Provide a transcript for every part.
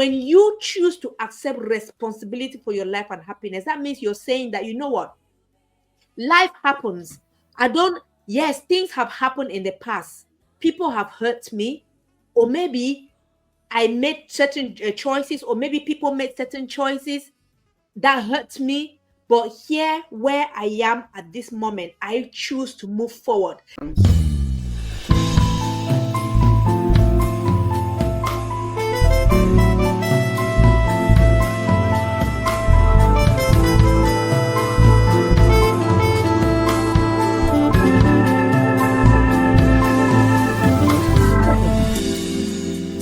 When you choose to accept responsibility for your life and happiness, that means you're saying that, you know what? Life happens. Yes, things have happened in the past. People have hurt me, or maybe I made certain choices, or maybe people made certain choices that hurt me. But here, where I am at this moment, I choose to move forward.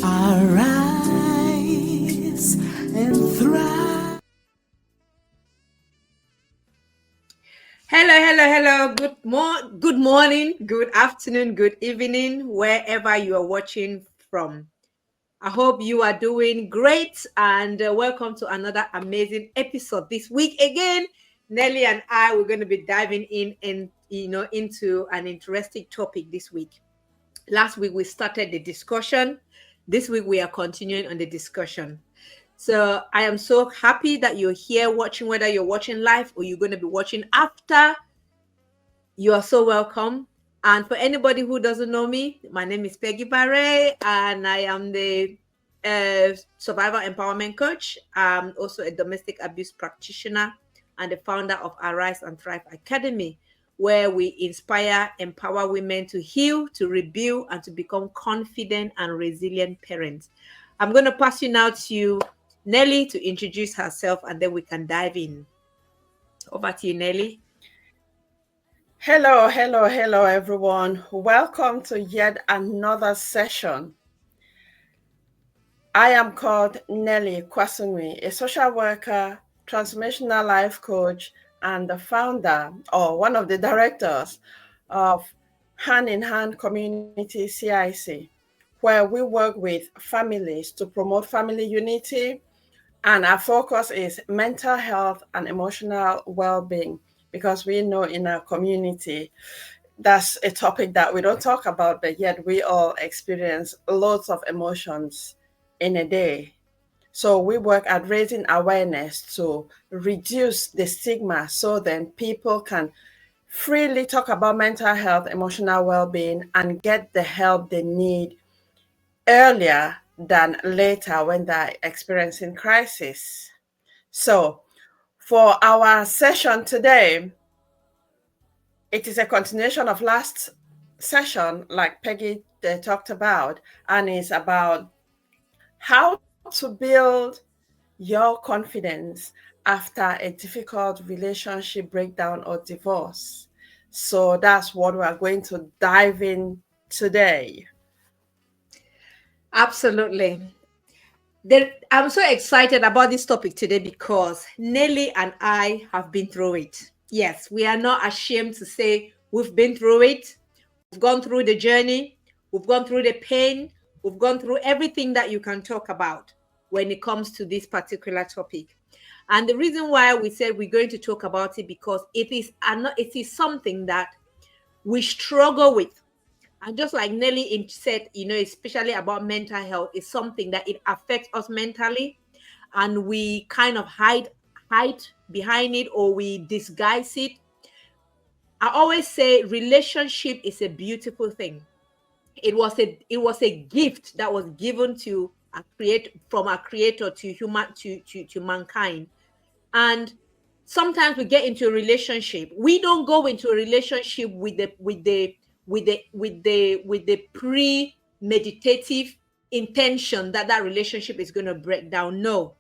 Arise and thrive. Hello. Good morning, good afternoon, good evening, wherever you are watching from. I hope you are doing great, and welcome to another amazing episode this week. Again, Nelly and I we're going to be diving into an interesting topic this week. Last week we started the discussion. This week we are continuing on the discussion. So I am so happy that you're here watching, whether you're watching live or you're going to be watching after. You are so welcome. And for anybody who doesn't know me, my name is Peggy Barre, and I am the survivor empowerment coach. I'm also a domestic abuse practitioner and the founder of Arise and Thrive Academy, where we inspire, empower women to heal, to rebuild, and to become confident and resilient parents. I'm going to pass you now to Nelly to introduce herself, and then we can dive in. Over to you, Nelly. Hello, everyone. Welcome to yet another session. I am called Nelly Kwasunwi, a social worker, transformational life coach, and the founder or one of the directors of Hand in Hand Community CIC, where we work with families to promote family unity. And our focus is mental health and emotional well-being, because we know in our community, that's a topic that we don't talk about, but yet we all experience loads of emotions in a day. So we work at raising awareness to reduce the stigma so then people can freely talk about mental health, emotional well-being, and get the help they need earlier than later when they're experiencing crisis. So for our session today, it is a continuation of last session, like Peggy talked about, and it's about how to build your confidence after a difficult relationship breakdown or divorce. So that's what we are going to dive in today. Absolutely. I'm so excited about this topic today because Nelly and I have been through it. Yes, we are not ashamed to say we've been through it. We've gone through the journey. We've gone through the pain. We've gone through everything that you can talk about when it comes to this particular topic. And the reason why we said we're going to talk about it because it is something that we struggle with. And just like Nelly said, especially about mental health, is something that it affects us mentally, and we kind of hide behind it, or we disguise it. I always say relationship is a beautiful thing. It was a gift that was given to from our creator to human to mankind. And sometimes we get into a relationship, we don't go into a relationship with the premeditative intention that that relationship is going to break down. No,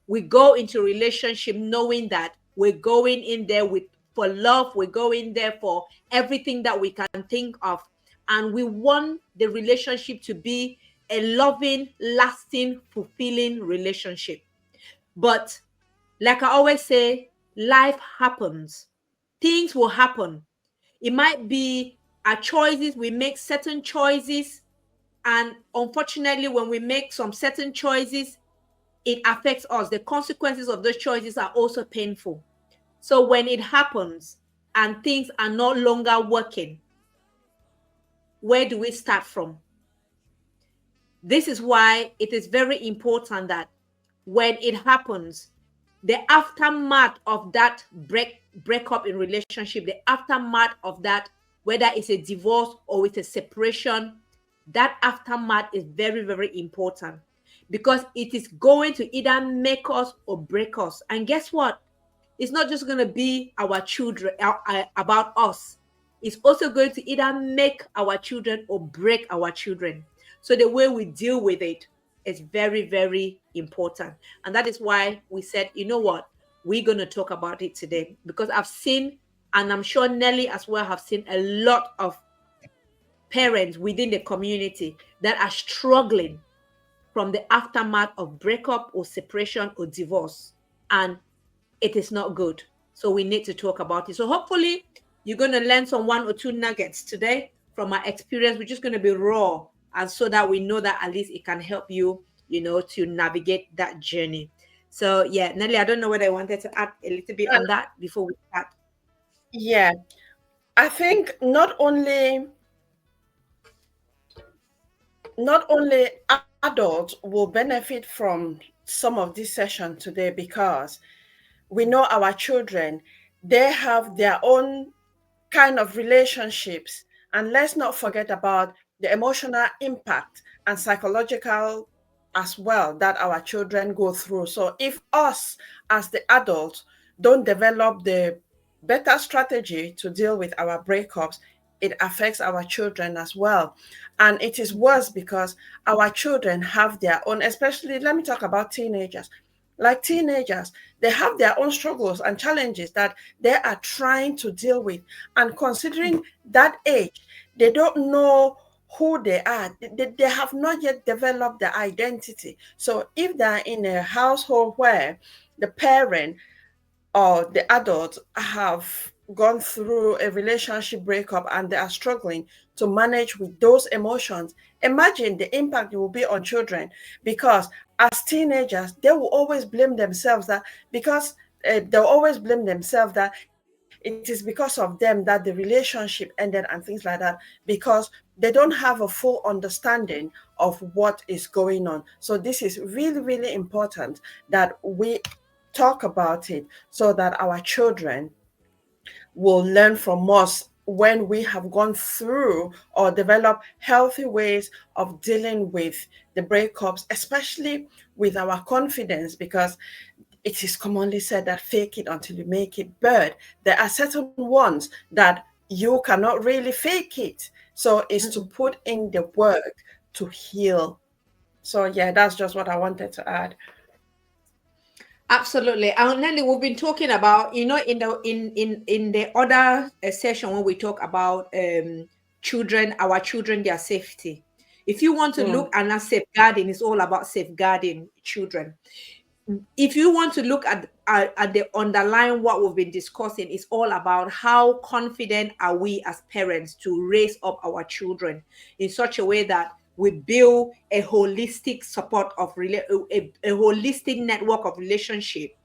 we go into a relationship knowing that we're going in there with for love, we're going there for everything that we can think of, and we want the relationship to be a loving, lasting, fulfilling relationship. But like I always say, life happens. Things will happen. It might be our choices. We make certain choices. And unfortunately, when we make some certain choices, it affects us. The consequences of those choices are also painful. So when it happens and things are no longer working, where do we start from? This is why it is very important that when it happens, the aftermath of that breakup in relationship, the aftermath of that, whether it's a divorce or it's a separation, that aftermath is very, very important, because it is going to either make us or break us. And guess what? It's not just going to be our children, about us. It's also going to either make our children or break our children. So the way we deal with it is very, very important. And that is why we said, you know what, we're going to talk about it today, because I've seen, and I'm sure Nelly as well have seen, a lot of parents within the community that are struggling from the aftermath of breakup or separation or divorce. And it is not good. So we need to talk about it. So hopefully you're going to learn some one or two nuggets today from our experience. We're just going to be raw, and so that we know that at least it can help you, to navigate that journey. So yeah, Nelly, I don't know whether I wanted to add a little bit And on that before we start. yeah, I think not only adults will benefit from some of this session today, because we know our children, they have their own kind of relationships. And let's not forget about the emotional impact and psychological as well that our children go through. So if us as the adults don't develop the better strategy to deal with our breakups, it affects our children as well. And it is worse because our children have their own, especially, let me talk about teenagers. Like teenagers, they have their own struggles and challenges that they are trying to deal with. And considering that age, they don't know who they are. They have not yet developed their identity. So if they're in a household where the parent or the adults have gone through a relationship breakup and they are struggling to manage with those emotions, imagine the impact it will be on children. Because as teenagers, they will always blame themselves that because they'll always blame themselves that it is because of them that the relationship ended and things like that, because they don't have a full understanding of what is going on. So this is really, really important that we talk about it so that our children will learn from us when we have gone through or develop healthy ways of dealing with the breakups, especially with our confidence, because it is commonly said that fake it until you make it, but there are certain ones that you cannot really fake it. So it's to Mm-mm. put in the work to heal. So yeah, that's just what I wanted to add. Absolutely. And Nelly, we've been talking about, in the other session when we talk about children, our children, their safety. If you want to Mm. look, and that's safeguarding, it's all about safeguarding children. If you want to look at the underlying what we've been discussing, it's all about how confident are we as parents to raise up our children in such a way that we build a holistic support of a holistic network of relationship,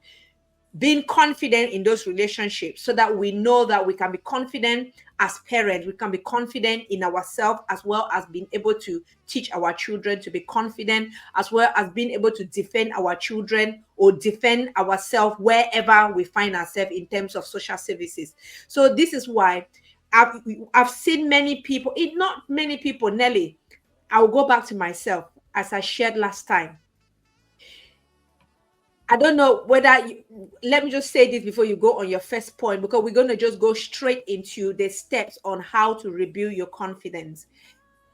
being confident in those relationships, so that we know that we can be confident as parents, we can be confident in ourselves, as well as being able to teach our children to be confident, as well as being able to defend our children or defend ourselves wherever we find ourselves in terms of social services. So this is why I've, I've seen many people, not many people, Nelly, I'll go back to myself, as I shared last time. I don't know whether let me just say this before you go on your first point, because we're going to just go straight into the steps on how to rebuild your confidence.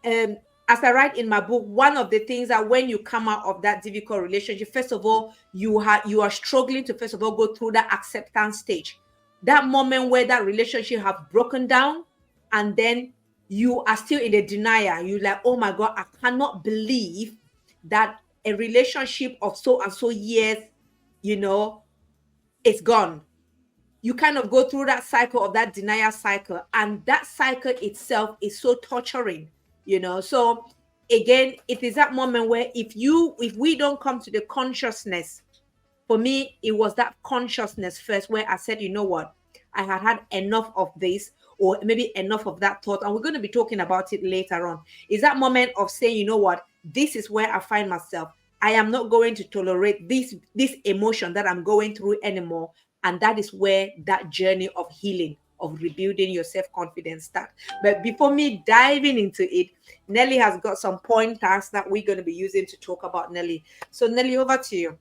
Um, as I write in my book, one of the things that when you come out of that difficult relationship, first of all, you are struggling to first of all go through that acceptance stage, that moment where that relationship have broken down, and then you are still in the denial. You like, oh my God, I cannot believe that a relationship of so and so years, you know, it's gone. You kind of go through that cycle of that denial cycle, and that cycle itself is so torturing. So again, it is that moment where if we don't come to the consciousness, for me it was that consciousness first, where I said, you know what, I had had enough of this, or maybe enough of that thought, and we're going to be talking about it later on. Is that moment of saying, you know what, this is where I find myself. I am not going to tolerate this emotion that I'm going through anymore. And that is where that journey of healing, of rebuilding your self-confidence start. But before me diving into it, Nelly has got some pointers that we're going to be using to talk about Nelly. So Nelly, over to you.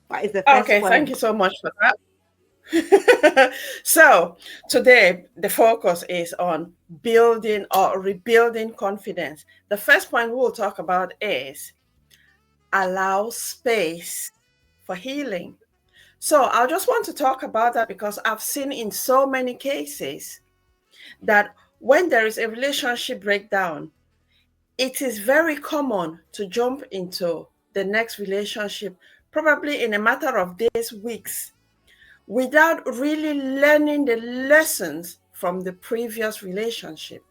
What is the first Okay, thank point? you so much for that. So, today the focus is on building or rebuilding confidence. The first point we will talk about is allow space for healing. So, I just want to talk about that because I've seen in so many cases that when there is a relationship breakdown, it is very common to jump into the next relationship, probably in a matter of days, weeks, without really learning the lessons from the previous relationship.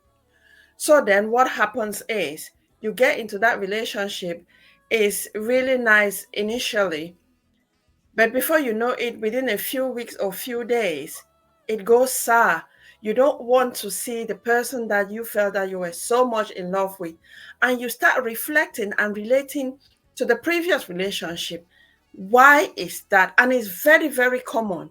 So then what happens is you get into that relationship, is really nice initially, but before you know it, within a few weeks or few days, it goes sour. You don't want to see the person that you felt that you were so much in love with. And you start reflecting and relating to the previous relationship. Why is that? And it's very, very common.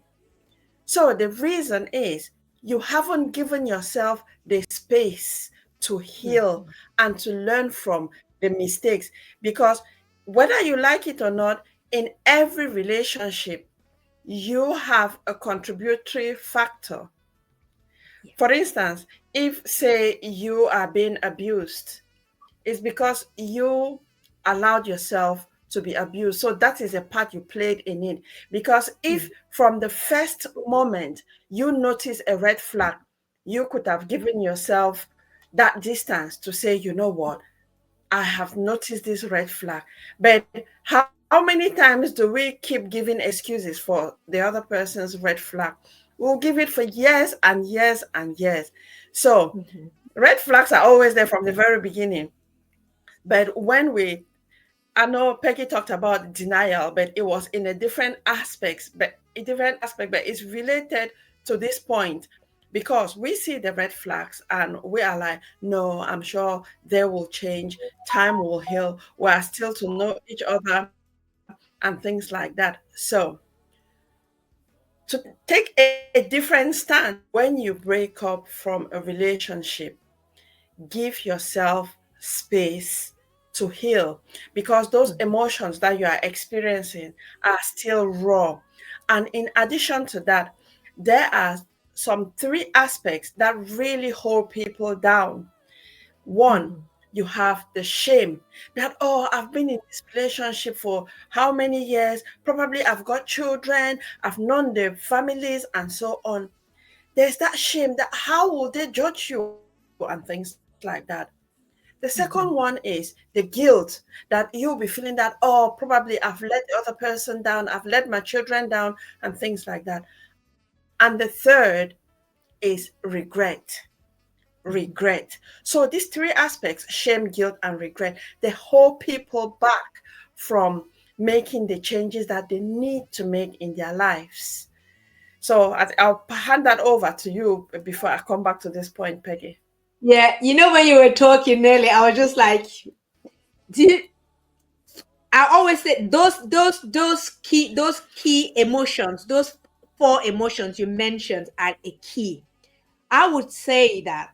So the reason is you haven't given yourself the space to heal Mhm, and to learn from the mistakes. Because whether you like it or not, in every relationship, you have a contributory factor. yeah. For instance, if, say, you are being abused, it's because you allowed yourself to be abused. So that is a part you played in it. Because if Mhm, from the first moment you notice a red flag, you could have given yourself that distance to say, you know what, I have noticed this red flag. But how many times do we keep giving excuses for the other person's red flag? We'll give it for years and years and years. So mhm, red flags are always there from the very beginning. But I know Peggy talked about denial, but it was in a different aspects, but a different aspect, but it's related to this point because we see the red flags and we are like, no, I'm sure they will change, time will heal, we are still to know each other and things like that. So to take a different stand when you break up from a relationship, give yourself space to heal because those mhm, emotions that you are experiencing are still raw. And in addition to that, there are some three aspects that really hold people down. One, mhm, you have the shame that, oh, I've been in this relationship for how many years? Probably I've got children, I've known the families, and so on. There's that shame that how will they judge you and things like that. The second one is mhm, the guilt that you'll be feeling that, oh, probably I've let the other person down, I've let my children down, and things like that. And the third is regret. mhm. So these three aspects, shame, guilt, and regret, they hold people back from making the changes that they need to make in their lives. So I'll hand that over to you before I come back to this point, Peggy. Yeah, when you were talking, Nelly, I was just like, do you, I always say those key emotions, those four emotions you mentioned are a key. I would say that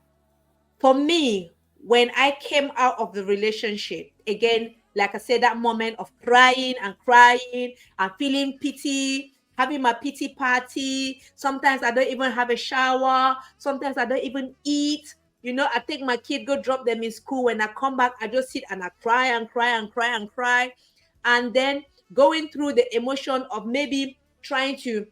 for me, when I came out of the relationship, again, like I said, that moment of crying and crying and feeling pity, having my pity party. Sometimes I don't even have a shower. Sometimes I don't even eat. I take my kid, go drop them in school. When I come back, I just sit and I cry and cry and cry and cry. And then going through the emotion of maybe trying to,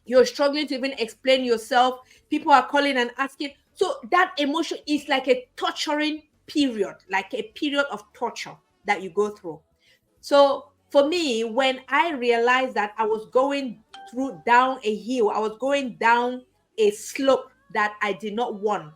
you're struggling to even explain yourself. People are calling and asking. So that emotion is like a torturing period, like a period of torture that you go through. So for me, when I realized that I was going through down a hill, I was going down a slope that I did not want.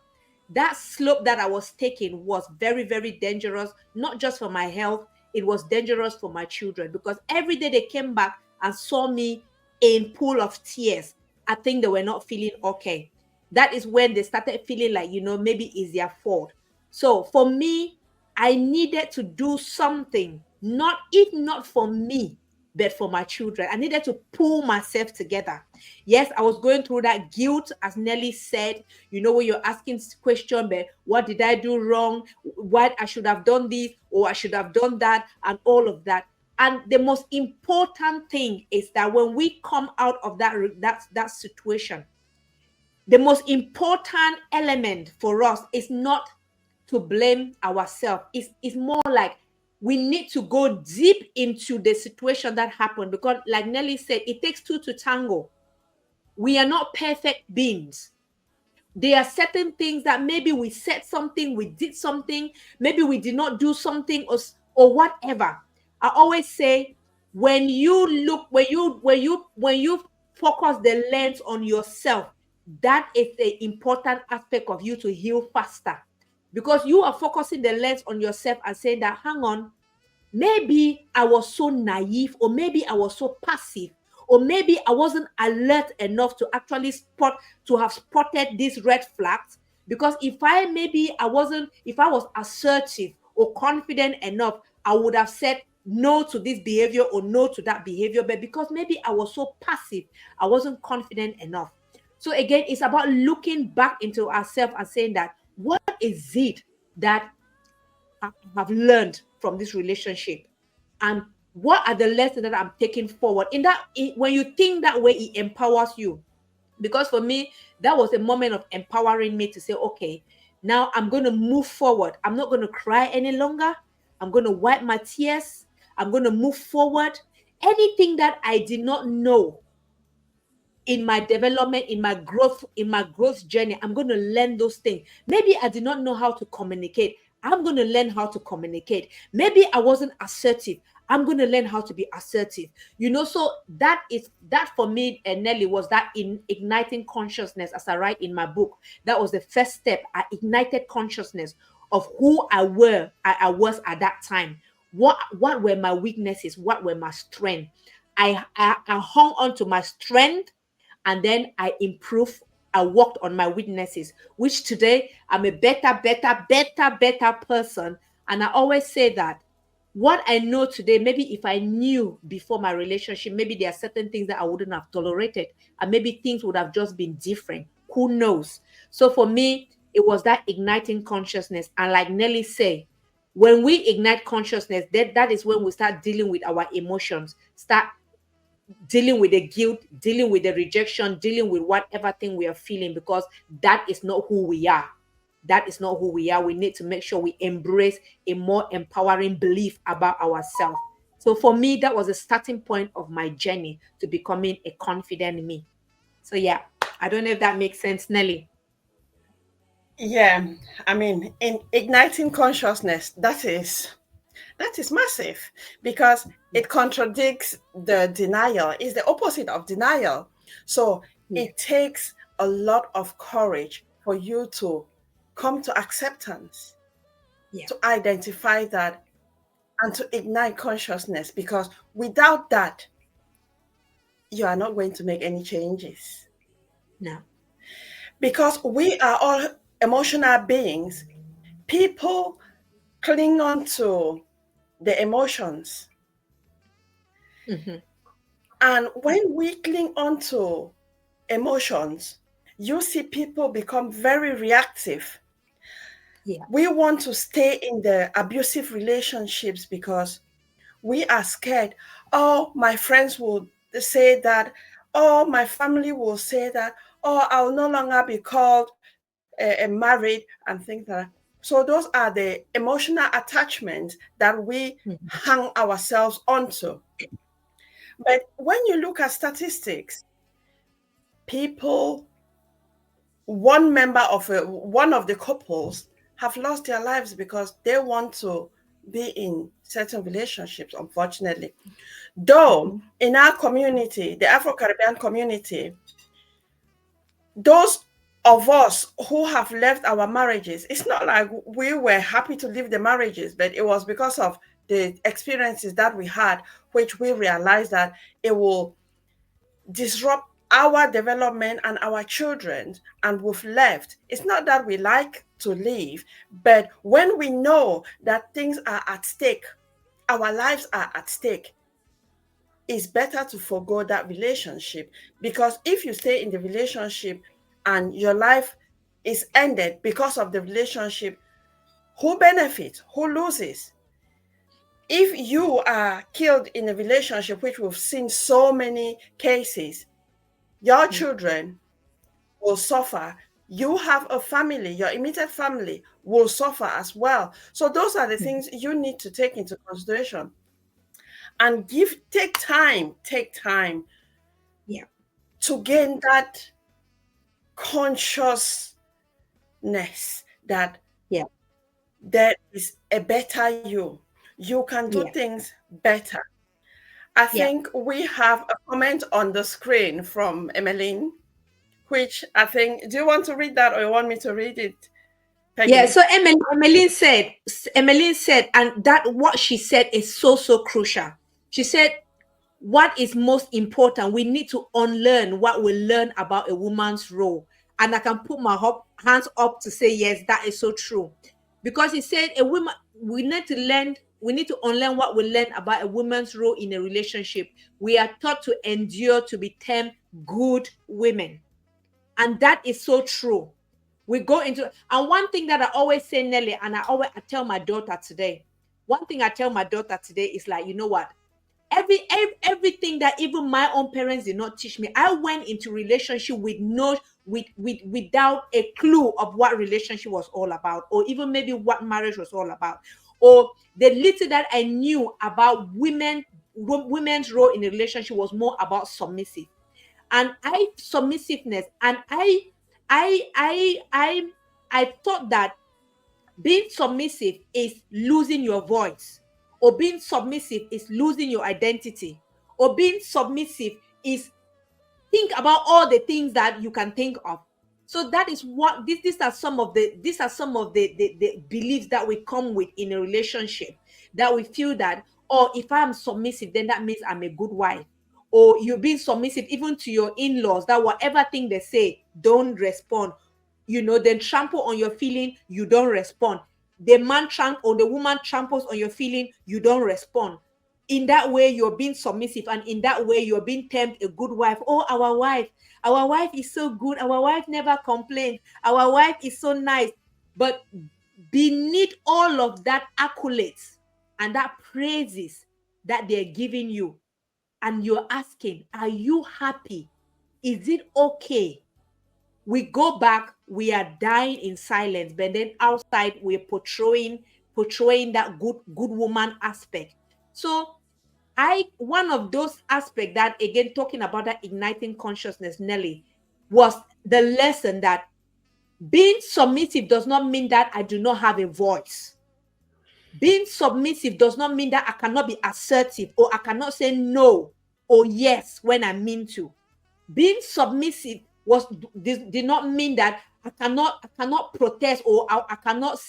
That slope that I was taking was very, very dangerous, not just for my health, it was dangerous for my children because every day they came back and saw me in pool of tears. I think they were not feeling okay. That is when they started feeling like, maybe it's their fault. So for me, I needed to do something, not if not for me, but for my children. I needed to pull myself together. Yes, I was going through that guilt, as Nelly said. You know, when you're asking question, but what did I do wrong? What I should have done this or I should have done that, and all of that. And the most important thing is that when we come out of that situation, the most important element for us is not to blame ourselves. It's more like we need to go deep into the situation that happened, because like Nelly said, it takes two to tango. We are not perfect beings. There are certain things that maybe we said something, we did something, maybe we did not do something, or whatever. I always say, when you look, when you focus the lens on yourself, that is the important aspect of you to heal faster, because you are focusing the lens on yourself and saying that, hang on, maybe I was so naive, or maybe I was so passive, or maybe I wasn't alert enough to actually to have spotted these red flags. Because if I was assertive or confident enough, I would have said no to this behavior or no to that behavior. But because maybe I was so passive, I wasn't confident enough. So again, it's about looking back into ourselves and saying that, what is it that I have learned from this relationship, and what are the lessons that I'm taking forward? When you think that way, it empowers you. Because for me, that was a moment of empowering me to say, okay, now I'm going to move forward. I'm not going to cry any longer. I'm going to wipe my tears. I'm going to move forward. Anything that I did not know in my development, in my growth journey, I'm going to learn those things. Maybe I did not know how to communicate. I'm going to learn how to communicate. Maybe I wasn't assertive. I'm going to learn how to be assertive. So that for me, and Nelly, was that in igniting consciousness, as I write in my book. That was the first step. I ignited consciousness of who I was at that time. What were my weaknesses? What were my strengths? I hung on to my strength, and then I improved. I worked on my weaknesses, which today I'm a better person. And I always say that what I know today, maybe if I knew before my relationship, maybe there are certain things that I wouldn't have tolerated, and maybe things would have just been different. Who knows? So for me, it was that igniting consciousness. And like Nelly say, when we ignite consciousness, that is when we start dealing with our emotions, start dealing with the guilt, dealing with the rejection, dealing with whatever thing we are feeling, because that is not who we are. That is not who we are. We need to make sure we embrace a more empowering belief about ourselves. So for me, that was a starting point of my journey to becoming a confident me. So yeah, I don't know if that makes sense, Nelly. Yeah, I mean, in igniting consciousness, that is massive because Yeah, it contradicts the denial. It's the opposite of denial. So yeah, it takes a lot of courage for you to come to acceptance, yeah. to identify that, and to ignite consciousness, because without that, you are not going to make any changes. No. Because we are all emotional beings, people cling on to the emotions. Hmm. And when we cling on to emotions, you see people become very reactive. Yeah. We want to stay in the abusive relationships because we are scared. Oh, my friends will say that. Oh, my family will say that. Oh, I'll no longer be called married and things like that. So those are the emotional attachments that we Mhm. hang ourselves onto. But when you look at statistics, people, one of the couples have lost their lives because they want to be in certain relationships, unfortunately. Though Mhm. in our community, the Afro-Caribbean community, those of us who have left our marriages, it's not like we were happy to leave the marriages, but it was because of the experiences that we had, which we realized that it will disrupt our development and our children, and we've left. It's not that we like to leave, but when we know that things are at stake, our lives are at stake, it's better to forego that relationship. Because if you stay in the relationship and your life is ended because of the relationship, who benefits? Who loses? If you are killed in a relationship, which we've seen so many cases, your Mm. children will suffer. You have a family, your immediate family will suffer as well. So those are the Mm. things you need to take into consideration and take time Yeah. to gain that consciousness that Yeah. there is a better you. You can do Yeah. things better. I Yeah. think we have a comment on the screen from Emmeline, which I think, do you want to read that or you want me to read it, Yeah, Peggy? so Emmeline said, and that what she said is so, so crucial. She said, what is most important, we need to unlearn what we learn about a woman's role. And I can put my hands up to say, yes, that is so true. Because he said, a woman, we need to unlearn what we learn about a woman's role in a relationship. We are taught to endure to be termed good women. And that is so true. We go into, and one thing that I always say, Nelly, and I tell my daughter today, one thing I tell my daughter today is like, you know what? Everything that even my own parents did not teach me, I went into relationship with no without a clue of what relationship was all about, or even maybe what marriage was all about, or the little that I knew about women's role in a relationship was more about submissive, and I submissiveness, and I I thought that being submissive is losing your voice, or being submissive is losing your identity, or being submissive is think about all the things that you can think of. So that is what these are some of the beliefs that we come with in a relationship, that we feel that, oh, if I'm submissive, then that means I'm a good wife. Or you're being submissive even to your in-laws, that whatever thing they say, don't respond. Then trample on your feeling, you don't respond. The man or the woman tramples on your feeling, you don't respond. In that way, you're being submissive, and in that way, you're being termed a good wife. Oh, our wife is so good, our wife never complains, our wife is so nice. But beneath all of that accolades and that praises that they're giving you, and you're asking, are you happy? Is it okay? We go back, we are dying in silence, but then outside we're portraying that good woman aspect. So I one of those aspects that, again, talking about that igniting consciousness, Nelly, was the lesson that being submissive does not mean that I do not have a voice. Being submissive does not mean that I cannot be assertive, or I cannot say no or yes when I mean to. Being submissive did not mean that I cannot protest, or I cannot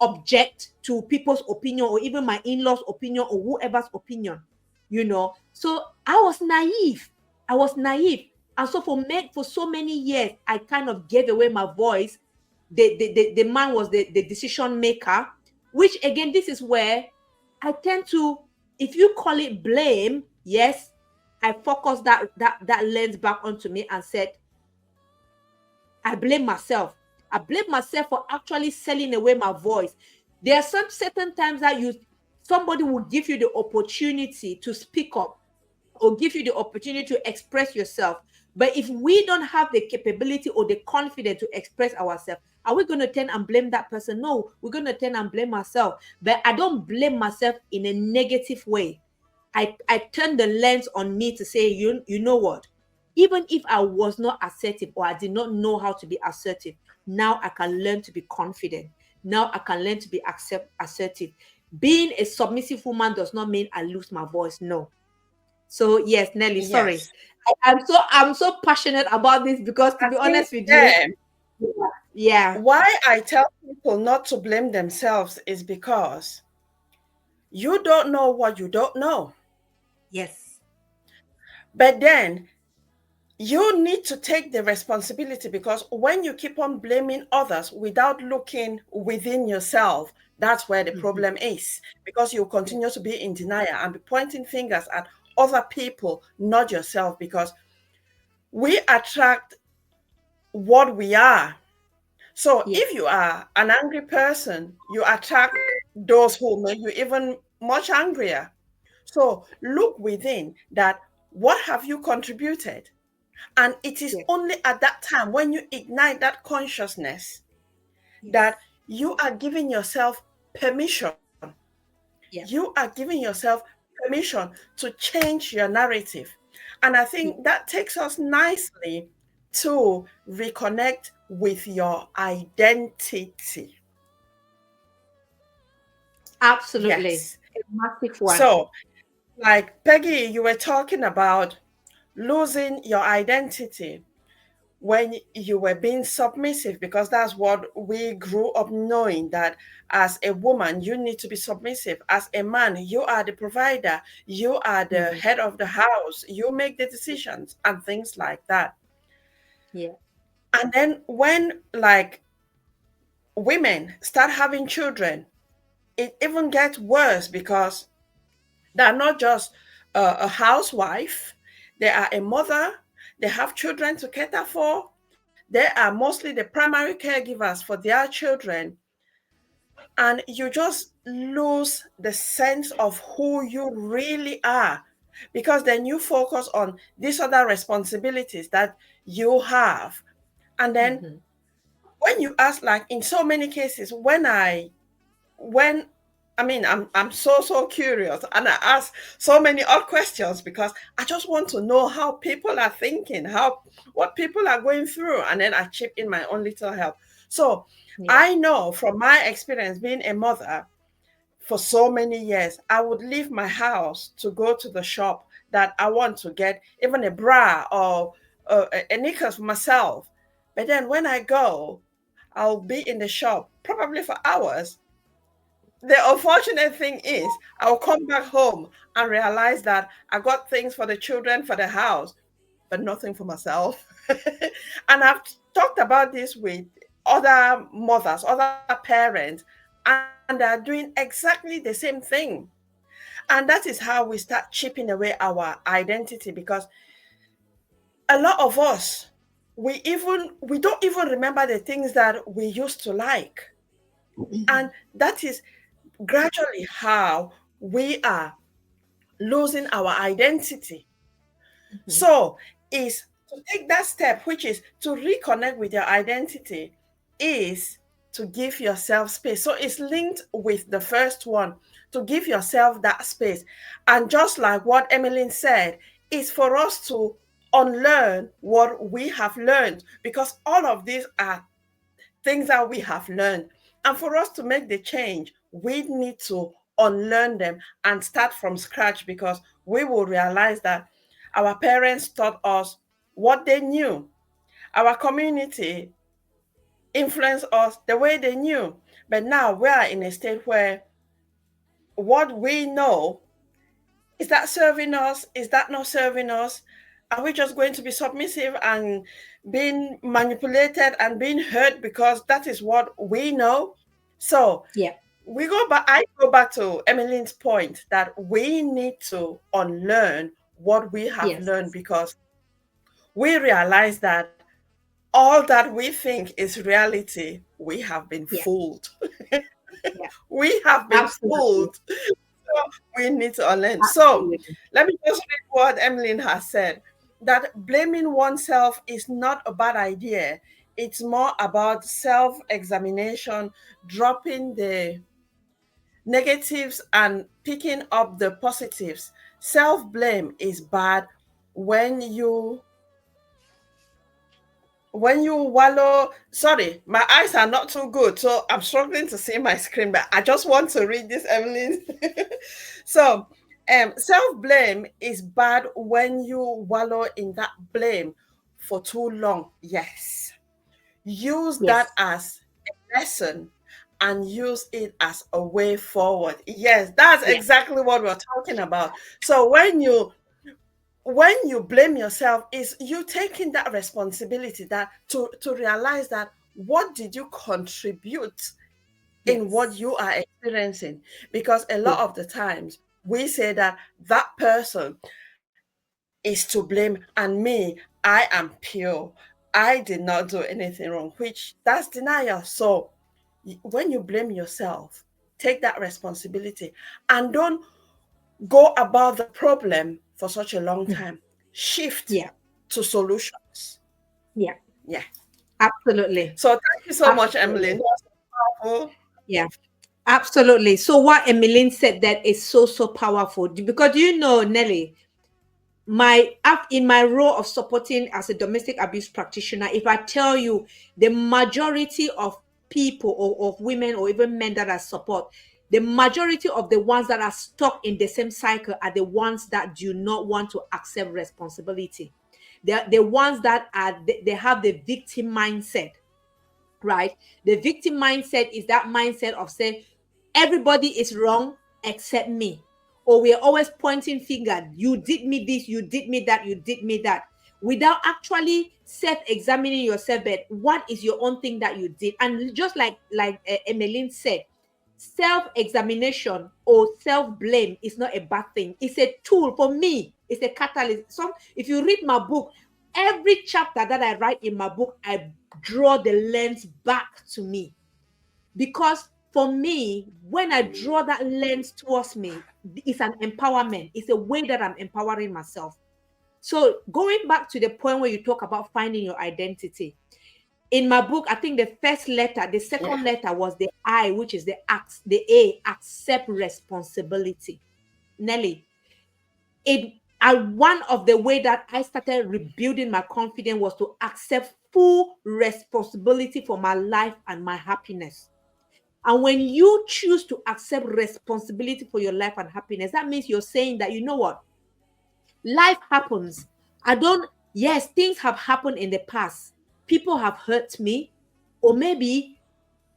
object to people's opinion, or even my in-laws opinion, or whoever's opinion. So I was naive. And so for so many years I kind of gave away my voice. The man was the decision maker, which, again, this is where I tend to, if you call it blame, yes, I focused that lens back onto me and said, I blame myself. I blame myself for actually selling away my voice. There are some certain times that somebody will give you the opportunity to speak up, or give you the opportunity to express yourself. But if we don't have the capability or the confidence to express ourselves, are we going to turn and blame that person? No, we're going to turn and blame ourselves. But I don't blame myself in a negative way. I turn the lens on me to say, you know what? Even if I was not assertive, or I did not know how to be assertive, now I can learn to be confident. Now I can learn to be assertive. Being a submissive woman does not mean I lose my voice. No. So yes, Nelly, sorry. Yes. I'm so passionate about this, because, to I be think, honest with you, yeah, yeah, why I tell people not to blame themselves is because you don't know what you don't know. yes, But then you need to take the responsibility, because when you keep on blaming others without looking within yourself, that's where the Mhm. problem is, because you Yeah. continue to be in denial and be pointing fingers at other people, not yourself, because we attract what we are. So Yeah. if you are an angry person, you attract those who make you even much angrier. So look within, that what have you contributed? And it is Yeah. only at that time, when you ignite that consciousness, Yes. that you are giving yourself permission. You Yeah. are giving yourself permission to change your narrative. And I Yeah. think that takes us nicely to reconnect with your identity. Absolutely. Yes. A massive one. So, like Peggy, you were talking about losing your identity when you were being submissive, because that's what we grew up knowing, that as a woman you need to be submissive, as a man you are the provider, you are the Mhm. head of the house, you make the decisions and things like that. Yeah. And then when, like, women start having children, it even gets worse, because they're not just a housewife, they are a mother, they have children to cater for, they are mostly the primary caregivers for their children. And you just lose the sense of who you really are, because then you focus on these other responsibilities that you have. And then Mhm. when you ask, like in so many cases, when I mean, I'm so curious, and I ask so many odd questions, because I just want to know how people are thinking, how what people are going through, and then I chip in my own little help. So Yeah. I know from my experience being a mother for so many years, I would leave my house to go to the shop that I want to get even a bra or a knickers for myself. But then when I go, I'll be in the shop probably for hours. The unfortunate thing is, I'll come back home and realize that I got things for the children, for the house, but nothing for myself. And I've talked about this with other mothers, other parents, and they're doing exactly the same thing. And that is how we start chipping away our identity, because a lot of us, we don't even remember the things that we used to like. And that is gradually how we are losing our identity. Mhm. So, is to take that step, which is to reconnect with your identity, is to give yourself space. So, it's linked with the first one, to give yourself that space. And just like what Emmeline said, is for us to unlearn what we have learned, because all of these are things that we have learned. And for us to make the change, we need to unlearn them and start from scratch, because we will realize that our parents taught us what they knew, our community influenced us the way they knew. But now we are in a state where what we know, is that serving us? Is that not serving us? Are we just going to be submissive and being manipulated and being hurt because that is what we know? So Yeah. I go back to Emmeline's point, that we need to unlearn what we have Yes. learned, because we realize that all that we think is reality, we have been Yeah. fooled. Yeah. We have been Absolutely. fooled. So we need to unlearn. So Absolutely. let me just read what Emmeline has said, that blaming oneself is not a bad idea. It's more about self examination, dropping the negatives and picking up the positives. Self blame is bad when you wallow. Sorry, my eyes are not too good, so I'm struggling to see my screen, but I just want to read this, Emily. So self-blame is bad when you wallow in that blame for too long. Yes, use that Yes. as a lesson and use it as a way forward. Yes, that's Yeah. exactly what we're talking about. So when you blame yourself, is you taking that responsibility, that to realize that what did you contribute in what Yes. you are experiencing. Because a lot True. of the times we say that that person is to blame and me, I am pure, I did not do anything wrong, which that's denial. So when you blame yourself, take that responsibility and don't go about the problem for such a long Mm. time. Shift Yeah. to solutions. Yeah. Yeah. Absolutely. So thank you so much, Emily. Absolutely. That was powerful. Yeah. Absolutely. So what Emmeline said that is so so powerful because you know, Nelly, in my role of supporting as a domestic abuse practitioner, if I tell you the majority of people or of women or even men that I support, the majority of the ones that are stuck in the same cycle are the ones that do not want to accept responsibility. They're the ones that are they have the victim mindset, right? The victim mindset is that mindset of saying everybody is wrong except me. Or we're always pointing finger. You did me this, you did me that, you did me that. Without actually self-examining yourself, but what is your own thing that you did? And just like Emmeline said, self-examination or self-blame is not a bad thing. It's a tool for me. It's a catalyst. Some if you read my book, every chapter that I write in my book, I draw the lens back to me. Because for me, when I draw that lens towards me, it's an empowerment. It's a way that I'm empowering myself. So going back to the point where you talk about finding your identity, in my book, I think the first letter, the Yeah. second letter was the I, which is the A, accept responsibility. Nelly, one of the way that I started rebuilding my confidence was to accept full responsibility for my life and my happiness. And when you choose to accept responsibility for your life and happiness, that means you're saying that, you know what? Life happens. I don't, yes, things have happened in the past. People have hurt me, or maybe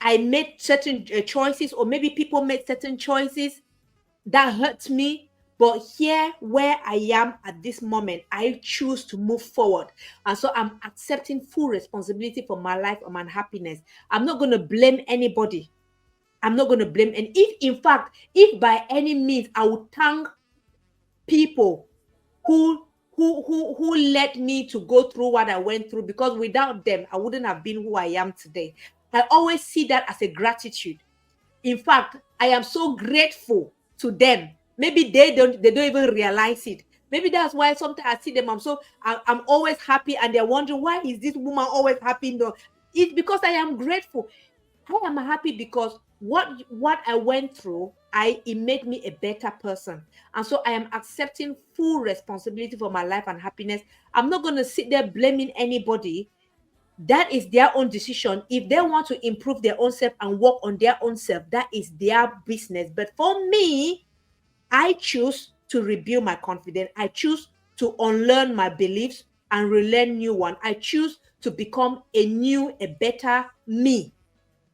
I made certain choices, or maybe people made certain choices that hurt me. But here, where I am at this moment, I choose to move forward. And so I'm accepting full responsibility for my life and my happiness. I'm not going to blame anybody. I'm not going to blame. And if, in fact, if by any means I would thank people who led me to go through what I went through, because without them, I wouldn't have been who I am today. I always see that as a gratitude. In fact, I am so grateful to them. Maybe they don't even realize it. Maybe that's why sometimes I see them. I'm always happy, and they're wondering why is this woman always happy? No, it's because I am grateful. I am happy because what I went through, it made me a better person. And so I am accepting full responsibility for my life and happiness. I'm not going to sit there blaming anybody. That is their own decision. If they want to improve their own self and work on their own self, that is their business. But for me, I choose to rebuild my confidence. I choose to unlearn my beliefs and relearn new one. I choose to become a better me,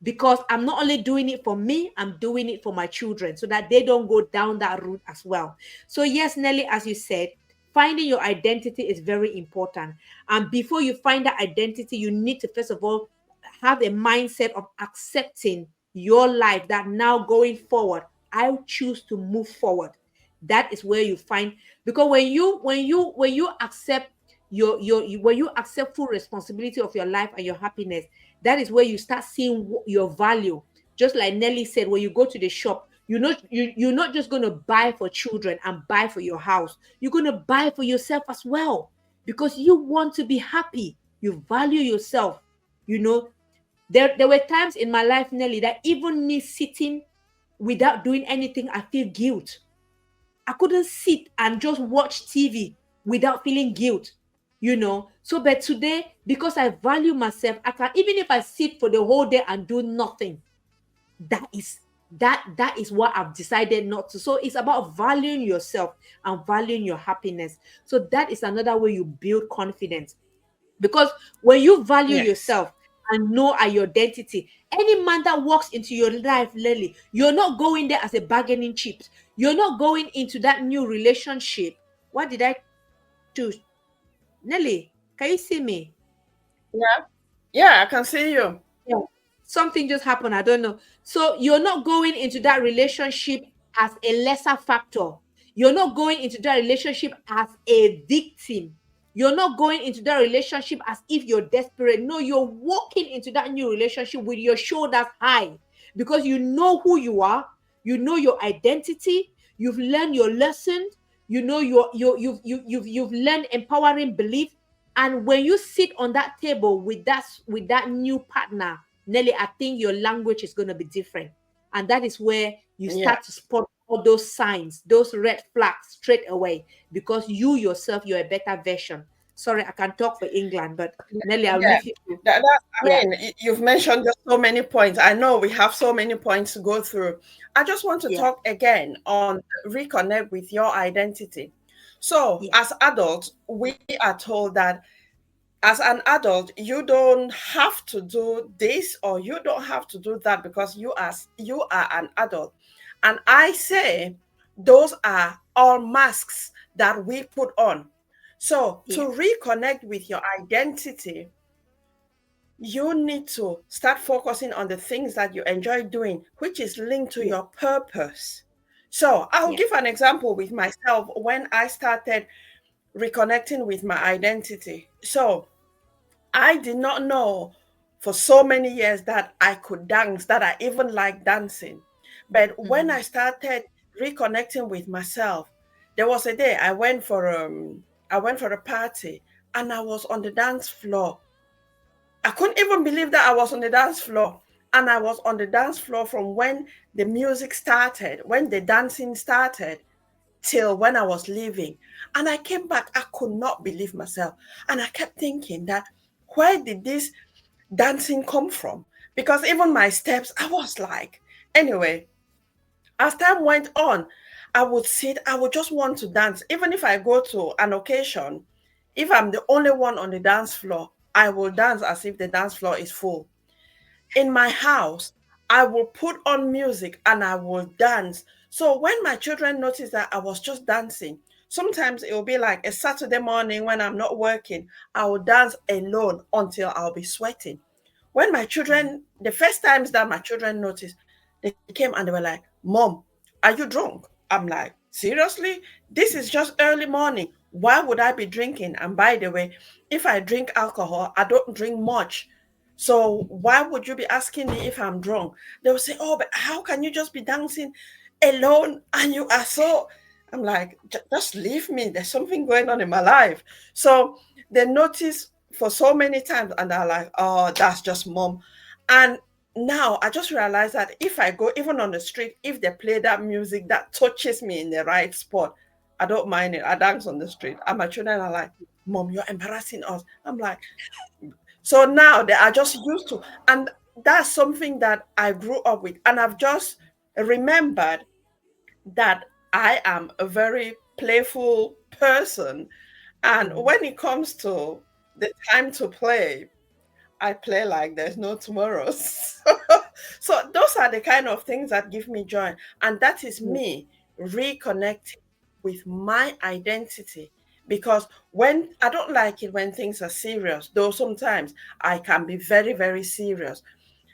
because I'm not only doing it for me, I'm doing it for my children so that they don't go down that route as well. So, yes, Nelly, as you said, finding your identity is very important. And before you find that identity, you need to, first of all, have a mindset of accepting your life, that now going forward, I choose to move forward. That is where you find, because when you accept when you accept full responsibility of your life and your happiness, that is where you start seeing your value. Just like Nelly said, when you go to the shop, you're not just going to buy for children and buy for your house. You're going to buy for yourself as well, because you want to be happy. You value yourself. You know, there were times in my life, Nelly, that even me sitting without doing anything, I feel guilt. I couldn't sit and just watch TV without feeling guilt. So, but today, because I value myself, I can, even if I sit for the whole day and do nothing, that is that is what I've decided not to. So it's about valuing yourself and valuing your happiness. So that is another way you build confidence. Because when you value Yes. yourself and know your identity, any man that walks into your life, Lily, you're not going there as a bargaining chip. You're not going into that new relationship. What did I? to Nelly. Can you see me? Yeah. Yeah, I can see you. Yeah. Something just happened. I don't know. So you're not going into that relationship as a lesser factor. You're not going into that relationship as a victim. You're not going into that relationship as if you're desperate. No, you're walking into that new relationship with your shoulders high because you know who you are. You know your identity. You've learned your lessons. You know you've learned empowering belief. And when you sit on that table with that new partner, Nelly, I think your language is going to be different. And that is where you Yeah. start to spot all those signs, those red flags straight away, because you yourself, you're a better version. Sorry, I can talk for England, but Nelly, I'll Yeah. leave you to, I yeah, mean, you've mentioned just so many points. I know we have so many points to go through. I just want to yeah, talk again on reconnect with your identity. So, yeah, as adults, we are told that as an adult, you don't have to do this or you don't have to do that because you are an adult. And I say those are all masks that we put on. So, to yeah, reconnect with your identity, you need to start focusing on the things that you enjoy doing, which is linked to yeah, your purpose. So, I'll yeah, give an example with myself when I started reconnecting with my identity. So, I did not know for so many years that I could dance, that I even like dancing. But when mm, I started reconnecting with myself, there was a day I went for a party and I was on the dance floor. I couldn't even believe that I was on the dance floor. And I was on the dance floor from when the music started, when the dancing started, till when I was leaving. And I came back, I could not believe myself. And I kept thinking that where did this dancing come from? Because even my steps, I was like, anyway, as time went on, I would sit, I would just want to dance. Even if I go to an occasion, if I'm the only one on the dance floor, I will dance as if the dance floor is full. In my house, I will put on music and I will dance. So when my children notice that I was just dancing, sometimes it will be like a Saturday morning when I'm not working, I will dance alone until I'll be sweating. When my mm, children, the first times that my children noticed, they came and they were like, Mom, are you drunk? I'm like, seriously? This is just early morning. Why would I be drinking? And by the way, if I drink alcohol, I don't drink much. So why would you be asking me if I'm drunk? They will say, "Oh, but how can you just be dancing alone and you are so?" I'm like, Just leave me. There's something going on in my life." So they notice for so many times, and they're like, "Oh, that's just mom." And now I just realized that if I go even on the street, if they play that music that touches me in the right spot, I don't mind it. I dance on the street. And my children are like, "Mom, you're embarrassing us." I'm like, so now they are just used to, and that's something that I grew up with. And I've just remembered that I am a very playful person. And mm, when it comes to the time to play, I play like there's no tomorrows. So those are the kind of things that give me joy. And that is yeah, me reconnecting with my identity. Because when I don't like it when things are serious, though sometimes I can be very, very serious.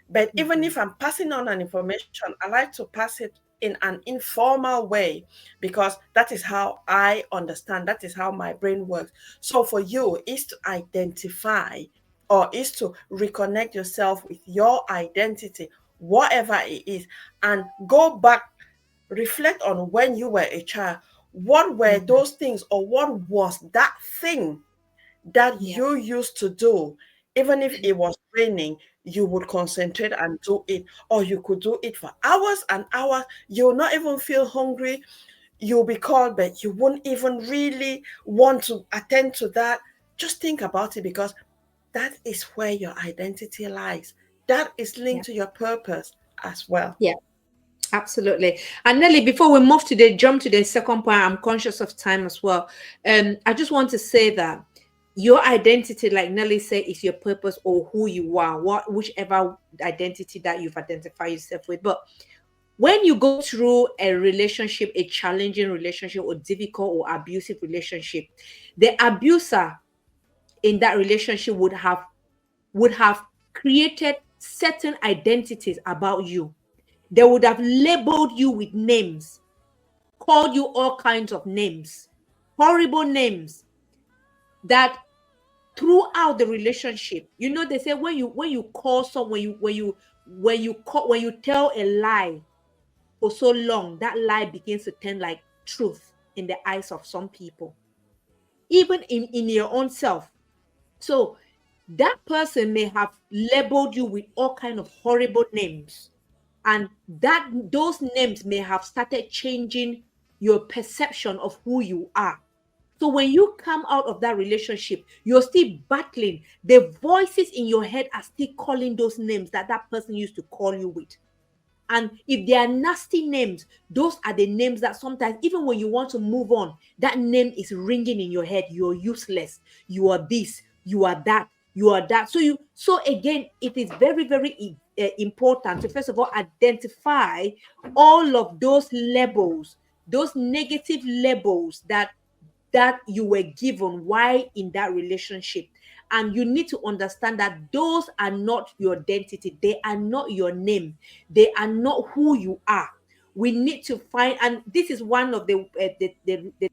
But even mhm, if I'm passing on an information, I like to pass it in an informal way because that is how I understand, that is how my brain works. So for you, is to identify or is to reconnect yourself with your identity, whatever it is, and go back, reflect on when you were a child. What were mhm, those things, or what was that thing that yeah, you used to do? Even if it was raining, you would concentrate and do it, or you could do it for hours and hours. You'll not even feel hungry. You'll be cold, but you won't even really want to attend to that. Just think about it because that is where your identity lies. That is yeah, linked to your purpose as well. yeah. Absolutely. And Nelly, before we move to the jump to the second point, I'm conscious of time as well. I just want to say that your identity, like Nelly said, is your purpose or who you are, whichever identity that you've identified yourself with. But When you go through a relationship, a challenging relationship, or difficult or abusive relationship, the abuser in that relationship would have created certain identities about you. They would have labeled you with names, called you all kinds of names, horrible names, that throughout the relationship, they say when you call someone, when you tell a lie for so long, that lie begins to turn like truth in the eyes of some people, even in your own self. So that person may have labeled you with all kind of horrible names, and that those names may have started changing your perception of who you are. So when you come out of that relationship, you're still battling. The voices in your head are still calling those names that that person used to call you with. And if they are nasty names, those are the names that sometimes, even when you want to move on, that name is ringing in your head. You're useless. You are this. You are that. You are that. So again, it is very, very important to first of all identify all of those labels, those negative labels that you were given while in that relationship. And you need to understand that those are not your identity. They are not your name. They are not who you are. We need to find, and this is one of the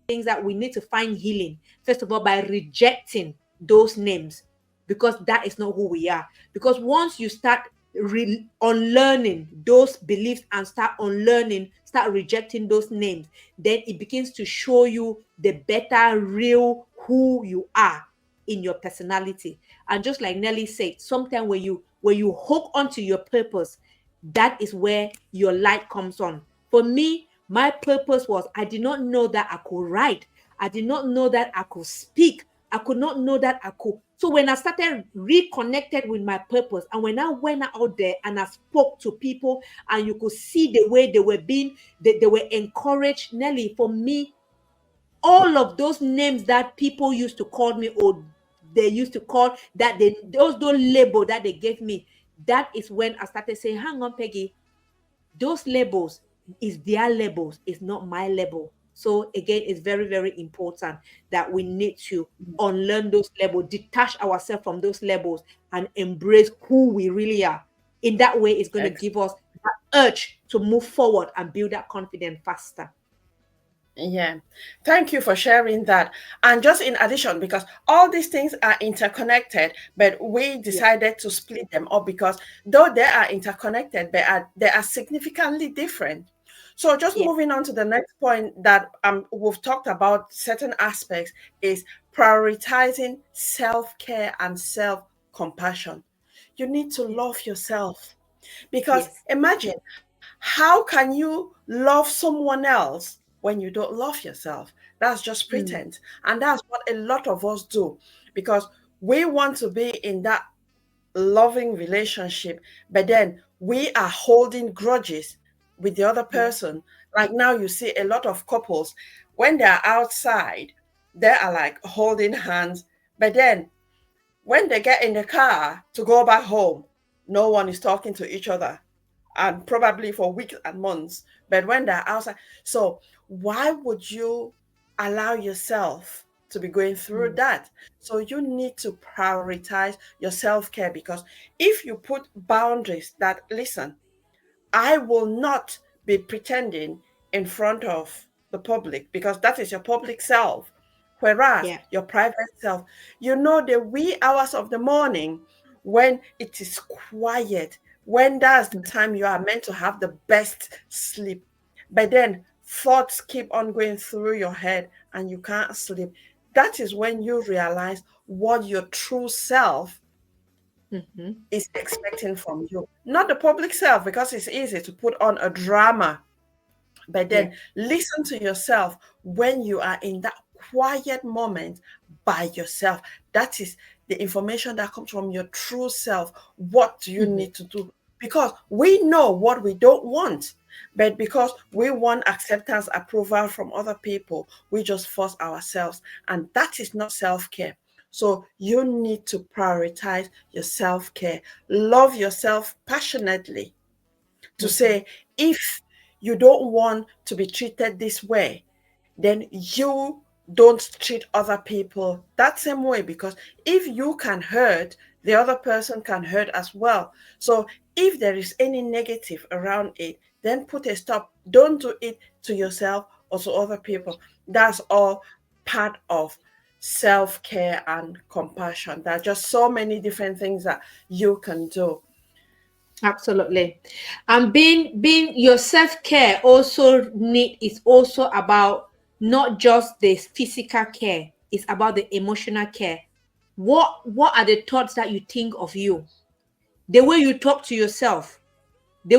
things that we need to find healing, first of all, by rejecting those names, because that is not who we are. Because once you start unlearning those beliefs and start rejecting those names, then it begins to show you the better real who you are in your personality. And just like Nelly said, sometimes when you hook onto your purpose, that is where your light comes on. For me, my purpose was, I did not know that I could write. I did not know that I could speak. I could not know that I could. So when I started reconnected with my purpose, and when I went out there and I spoke to people, and you could see the way they were encouraged. Nelly, for me, all of those names that people used to call me, or they used to call that, those label that they gave me, that is when I started saying, hang on, Peggy, those labels is their labels, it's not my label. So again, it's very, very important that we need to unlearn those labels, detach ourselves from those labels, and embrace who we really are. In that way, it's going to give us that urge to move forward and build that confidence faster. Yeah, thank you for sharing that. And just in addition, because all these things are interconnected, but we Yeah, decided to split them up because though they are interconnected, they are significantly different. So just yeah. moving on to the next point that we've talked about certain aspects is prioritizing self-care and self-compassion. You need to Yes, love yourself because yes. imagine, how can you love someone else when you don't love yourself? That's just Mm, pretense. And that's what a lot of us do because we want to be in that loving relationship, but then we are holding grudges with the other yeah. person. Like now, you see a lot of couples when they're outside, they are like holding hands, but then when they get in the car to go back home, no one is talking to each other and probably for weeks and months. But when they're outside, so why would you allow yourself to be going through Mm, that? So you need to prioritize your self care because if you put boundaries that, listen, I will not be pretending in front of the public because that is your public self. Whereas yeah. your private self, the wee hours of the morning when it is quiet, when that's the Mm, time you are meant to have the best sleep. But then thoughts keep on going through your head and you can't sleep. That is when you realize what your true self mhm. is expecting from you. Not the public self, because it's easy to put on a drama, but Yeah. then listen to yourself when you are in that quiet moment by yourself. That is the information that comes from your true self. What do you Mhm, need to do? Because we know what we don't want, but because we want acceptance, approval from other people, we just force ourselves. And that is not self care. So you need to prioritize your self care. Love yourself passionately to mhm. say, if you don't want to be treated this way, then you don't treat other people that same way, because if you can hurt, the other person can hurt as well. So if there is any negative around it, then put a stop. Don't do it to yourself or to other people. That's all part of self-care and compassion. There are just so many different things that you can do. Absolutely. And being your self-care also need is also about not just the physical care, it's about the emotional care. What are the thoughts that you think of you? The way you talk to yourself, the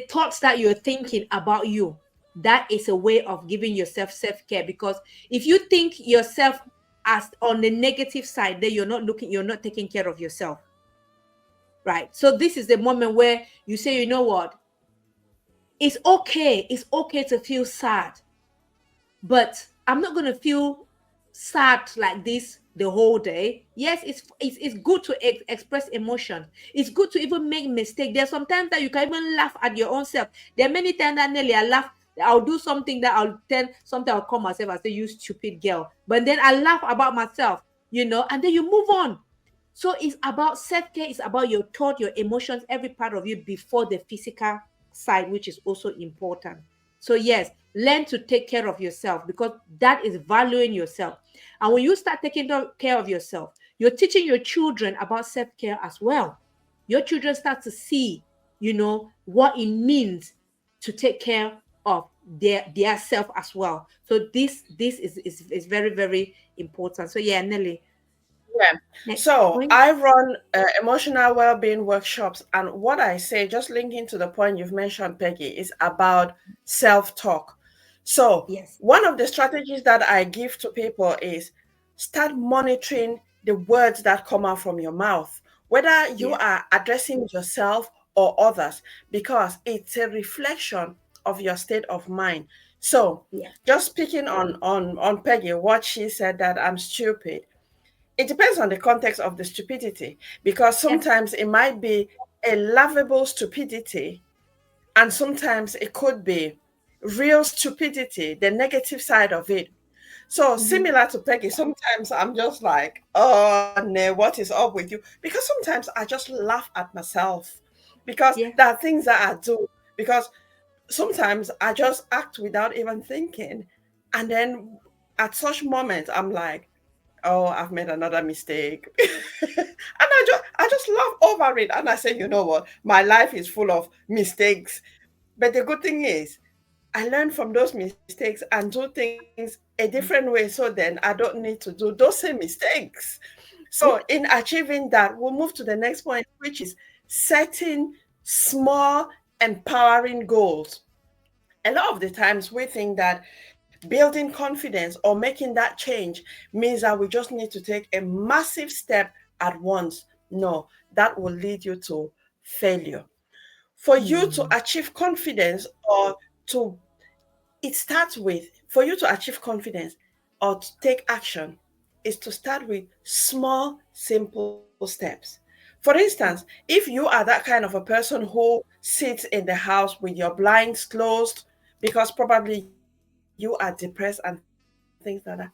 thoughts that you're thinking about you. That is a way of giving yourself self-care, because if you think yourself as on the negative side, then you're not taking care of yourself, right? So this is the moment where you say, you know what, it's okay to feel sad, but I'm not going to feel sad like this the whole day. Yes, it's good to express emotion. It's good to even make mistake. There's sometimes that you can even laugh at your own self. There are many times that Nelly, I laugh. I'll do something that I'll tell something, I'll call myself and say, you stupid girl. But then I laugh about myself, and then you move on. So it's about self-care, it's about your thought, your emotions, every part of you before the physical side, which is also important. So yes, learn to take care of yourself, because that is valuing yourself. And when you start taking care of yourself, you're teaching your children about self-care as well. Your children start to see, what it means to take care of their self as well. So this is very, very important. So yeah, Nelly, Yeah. next So point. I run emotional well-being workshops, and what I say, just linking to the point you've mentioned, Peggy, is about self-talk. So Yes. one of the strategies that I give to people is start monitoring the words that come out from your mouth, whether you Yes. are addressing yourself or others, because it's a reflection of your state of mind. So Yeah. just speaking on Peggy, what she said, that I'm stupid, it depends on the context of the stupidity, because Yes. sometimes it might be a laughable stupidity, and sometimes it could be real stupidity, the negative side of it. So Mhm. similar to Peggy, sometimes I'm just like, oh no, what is up with you? Because sometimes I just laugh at myself, because Yes. there are things that I do, because sometimes I just act without even thinking, and then at such moments I'm like, oh, I've made another mistake. And I just laugh over it, and I say, you know what, my life is full of mistakes, but the good thing is I learn from those mistakes and do things a different way, so then I don't need to do those same mistakes. So Yeah. in achieving that, we'll move to the next point, which is setting small empowering goals. A lot of the times we think that building confidence or making that change means that we just need to take a massive step at once. No, that will lead you to failure. For you to Mm. achieve confidence, or to it starts with, for you to achieve confidence or to take action, is to start with small simple steps. For instance, Yeah. if you are that kind of a person who sits in the house with your blinds closed because probably you are depressed and things like that,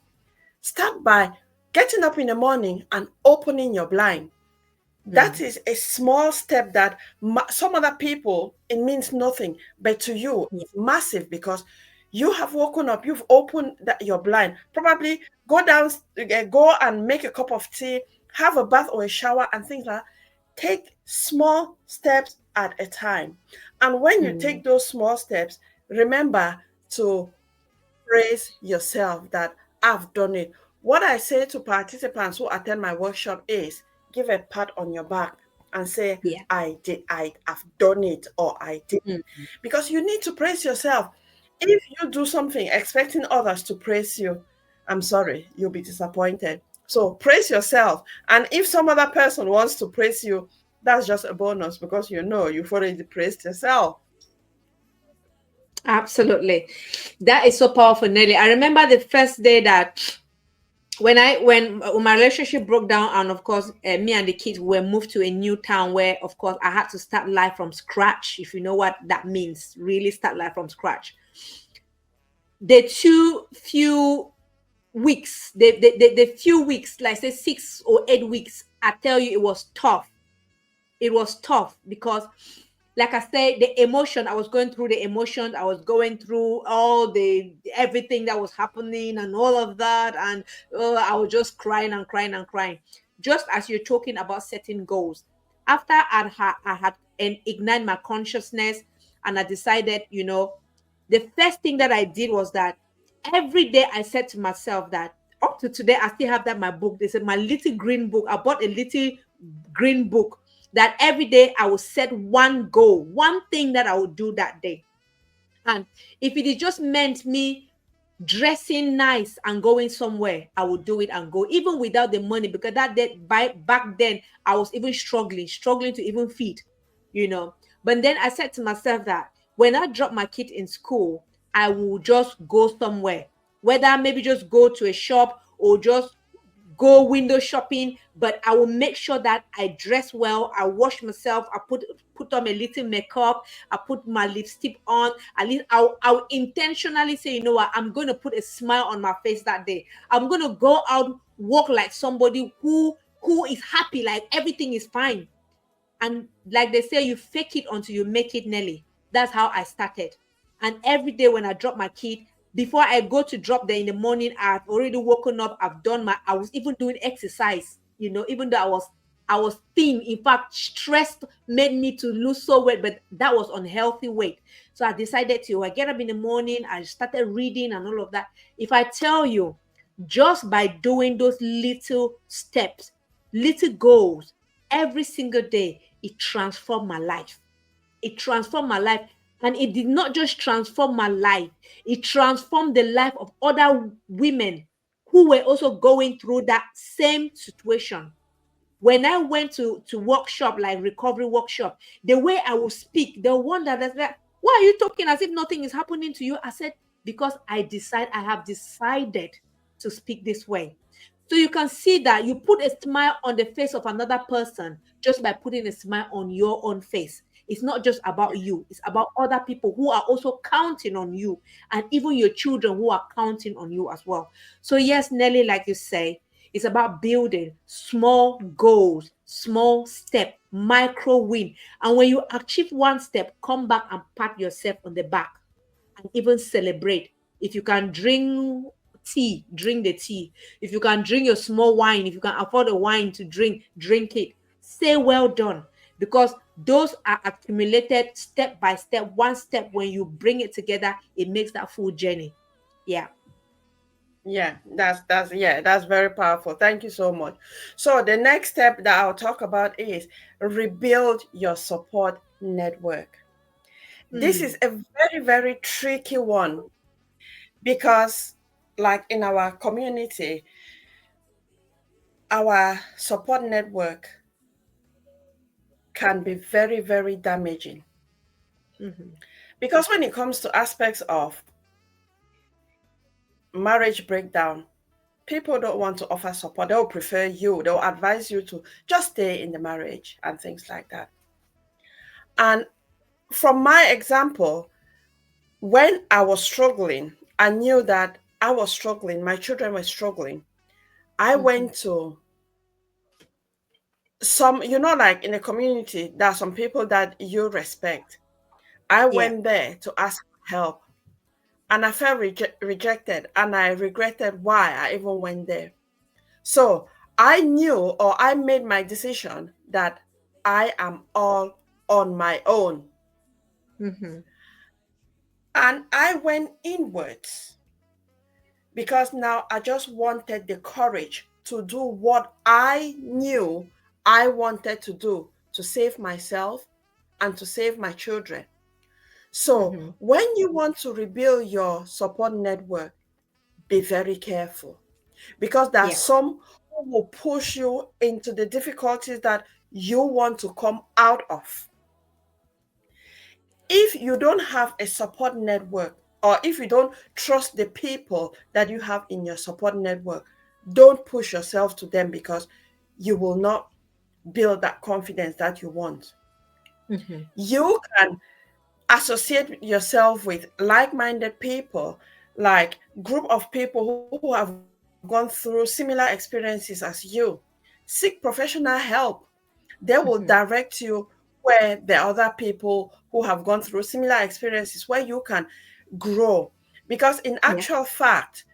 start by getting up in the morning and opening your blind. That is a Mm. small step that some other people it means nothing, but to you it's Yeah. massive, because you have woken up, you've opened your blind, probably go down, go and make a cup of tea, have a bath or a shower and things like that. Take small steps at a time, and when you Mm. take those small steps, remember to praise yourself that I've done it. What I say to participants who attend my workshop is give a pat on your back and say, Yeah. I've done it, or I did it. Mm. Because you need to praise yourself. If you do something expecting others to praise you, I'm sorry, you'll be disappointed. So praise yourself. And if some other person wants to praise you, that's just a bonus, because you know you've already praised yourself. Absolutely. That is so powerful, Nelly. I remember the first day that when my relationship broke down, and of course, me and the kids were moved to a new town where, of course, I had to start life from scratch. If you know what that means, really start life from scratch. The too few weeks, the few weeks, like say 6 or 8 weeks, I tell you, it was tough. It was tough because, like I said, the emotion I was going through, the emotions I was going through, all the everything that was happening and all of that, and I was just crying and crying and crying. Just as you're talking about setting goals, after I had and ignite my consciousness, and I decided, the first thing that I did was that every day I said to myself that up to today I still have that in my book. They said my little green book. I bought a little green book that every day I will set one goal, one thing that I will do that day. And if it is just meant me dressing nice and going somewhere, I will do it and go, even without the money, because that day, back then, I was even struggling to even feed. But then I said to myself that when I drop my kid in school, I will just go somewhere, whether maybe just go to a shop or just go window shopping, but I will make sure that I dress well, I wash myself, I put on a little makeup, I put my lipstick on. At least I'll intentionally say, you know what, I'm going to put a smile on my face that day. I'm going to go out, walk like somebody who is happy, like everything is fine. And like they say, you fake it until you make it, Nelly. That's how I started. And every day when I drop my kid, before I go to drop there in the morning, I've already woken up. I was even doing exercise, even though I was thin. In fact, stress made me to lose so weight, but that was unhealthy weight. So I decided to, I get up in the morning, I started reading and all of that. If I tell you, just by doing those little steps, little goals, every single day, it transformed my life. It transformed my life. And it did not just transform my life, it transformed the life of other women who were also going through that same situation. When I went to workshop, like recovery workshop, the way I will speak, they'll wonder that, why are you talking as if nothing is happening to you? I said, because I have decided to speak this way. So you can see that you put a smile on the face of another person just by putting a smile on your own face. It's not just about you, it's about other people who are also counting on you, and even your children who are counting on you as well. So, yes, Nelly, like you say, it's about building small goals, small step, micro win. And when you achieve one step, come back and pat yourself on the back and even celebrate. If you can drink tea, drink the tea. If you can drink your small wine, if you can afford a wine to drink, drink it. Say well done, because those are accumulated step by step, one step. When you bring it together, it makes that full journey. Yeah. Yeah, that's very powerful. Thank you so much. So the next step that I'll talk about is rebuild your support network. This is Mm, a very, very tricky one because, like in our community, our support network can be very, very damaging. mhm. Because when it comes to aspects of marriage breakdown, people don't want to offer support. They'll prefer you, they'll advise you to just stay in the marriage and things like that. And from my example, when I was struggling, I knew that I was struggling, my children were struggling. I Mhm. went to some, like in a community, there are some people that you respect. I Yeah. went there to ask for help and I felt rejected and I regretted why I even went there. So I knew, or I made my decision that I am all on my own. Mhm. And I went inwards because now I just wanted the courage to do what I knew I wanted to do to save myself and to save my children. So Mhm. when you want to rebuild your support network, be very careful because there are Yeah. some who will push you into the difficulties that you want to come out of. If you don't have a support network, or if you don't trust the people that you have in your support network, Don't push yourself to them, because you will not build that confidence that you want. Mm-hmm. You can associate yourself with like-minded people, like group of people who have gone through similar experiences as you. Seek professional help. They will direct Mm-hmm. you where the other people who have gone through similar experiences, where you can grow. Because in Yeah. actual fact,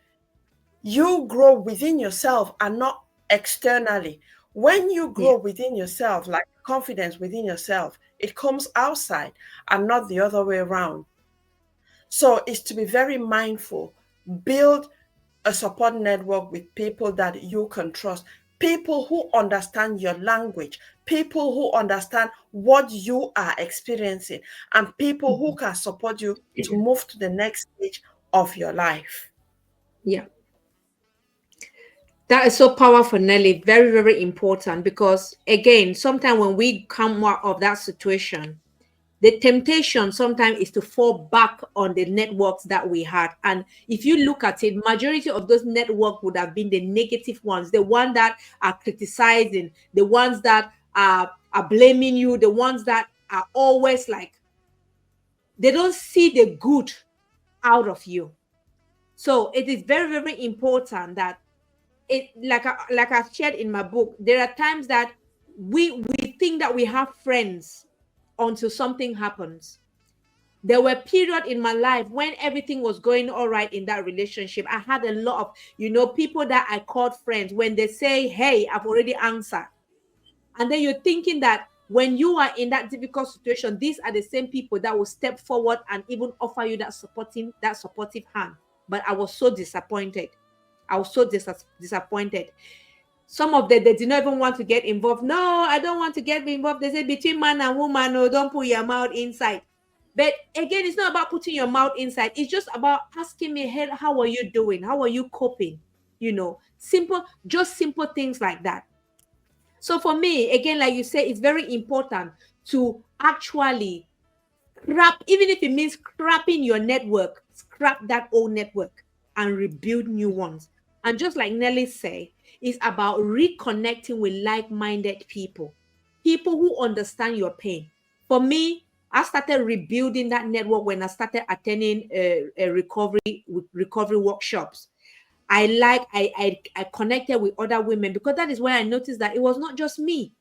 you grow within yourself and not externally. When you Yeah. grow within yourself, like confidence within yourself, it comes outside and not the other way around. So it's to be very mindful. Build a support network with people that you can trust, people who understand your language, people who understand what you are experiencing, and people who Mhm. can support you to move to the next stage of your life. Yeah. That is so powerful, Nelly. Very, very important because, again, sometimes when we come out of that situation, the temptation sometimes is to fall back on the networks that we had. And if you look at it, majority of those networks would have been the negative ones, the ones that are criticizing, the ones that are blaming you, the ones that are always like they don't see the good out of you. So it is very, very important that it like I've shared in my book, there are times that we think that we have friends until something happens. There were periods in my life when everything was going all right in that relationship. I had a lot of, people that I called friends. When they say, hey, I've already answered. And then you're thinking that when you are in that difficult situation, these are the same people that will step forward and even offer you that supportive hand. But I was so disappointed. I was so disappointed. Some of them, they did not even want to get involved. No, I don't want to get involved. They say between man and woman, no, don't put your mouth inside. But again, it's not about putting your mouth inside. It's just about asking me, hey, how are you doing? How are you coping? Just simple things like that. So for me, again, like you say, it's very important to actually scrap, even if it means scrapping your network, scrap that old network and rebuild new ones. And just like Nelly said, it's about reconnecting with like-minded people who understand your pain. For me, I started rebuilding that network when I started attending a recovery workshops. I connected with other women because that is where I noticed that it was not just me.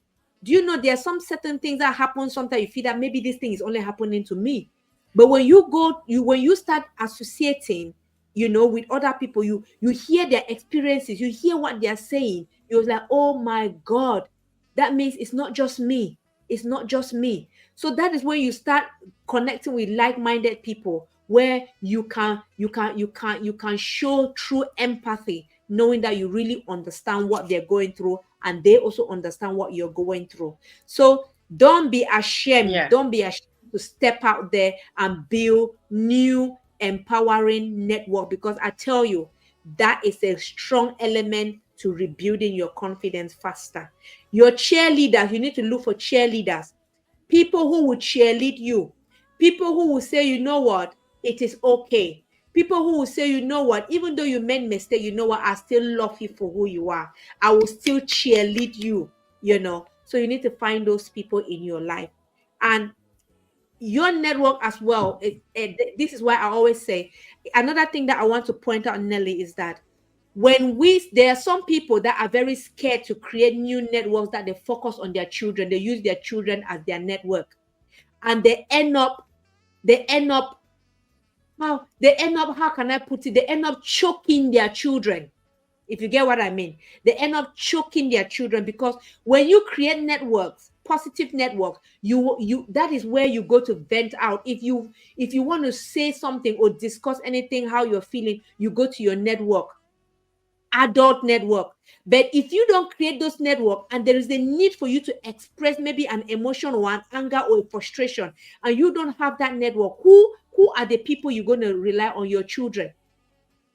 Do you know there are some certain things that happen sometimes you feel that maybe this thing is only happening to me. But when you start associating, with other people, you hear their experiences, you hear what they are saying, you're like, oh my God, that means it's not just me. It's not just me. So that is when you start connecting with like-minded people where you can show true empathy, knowing that you really understand what they're going through and they also understand what you're going through. So don't be ashamed. Yeah. Don't be ashamed to step out there and build new empowering network, because I tell you, that is a strong element to rebuilding your confidence faster. Your cheerleaders, you need to look for cheerleaders, people who will cheerlead you, people who will say, you know what, it is okay. People who will say, you know what, even though you made mistake, you know what, I still love you for who you are. I will still cheerlead you. So you need to find those people in your life. And your network as well. This is why I always say, another thing that I want to point out, Nelly, is that there are some people that are very scared to create new networks, that they focus on their children, they use their children as their network, and they end up how can I put it, they end up choking their children, if you get what I mean. They end up choking their children, because when you create networks, positive networks, you that is where you go to vent out. If you want to say something or discuss anything, how you're feeling, you go to your network, adult network. But if you don't create those network and there is a need for you to express maybe an emotion or an anger or a frustration, and you don't have that network, who are the people you're going to rely on? Your children.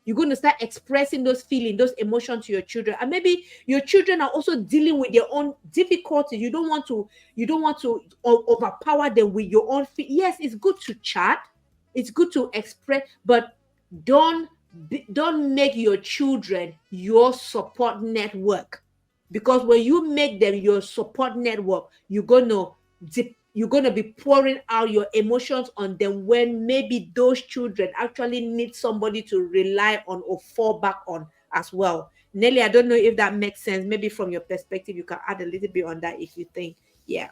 You're going to start expressing those feelings, those emotions to your children, and maybe your children are also dealing with their own difficulties. You don't want to overpower them with your own yes, it's good to chat, it's good to express, but don't don't make your children your support network, because when you make them your support network, you're gonna be pouring out your emotions on them when maybe those children actually need somebody to rely on or fall back on as well. Nelly, I don't know if that makes sense. Maybe from your perspective you can add a little bit on that if you think. Yeah.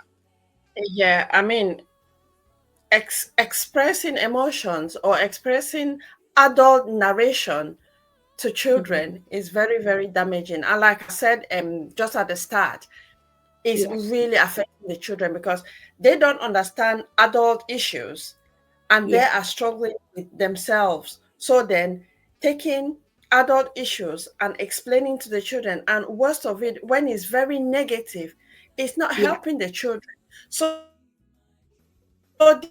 Yeah, I mean, expressing emotions or expressing adult narration to Mhm. children is very, very damaging. And like I said, just at the start, is Yeah. really affecting the children because they don't understand adult issues and they Yeah. are struggling with themselves. So then taking adult issues and explaining to the children, and worst of it, when it's very negative, it's not Yeah. helping the children. So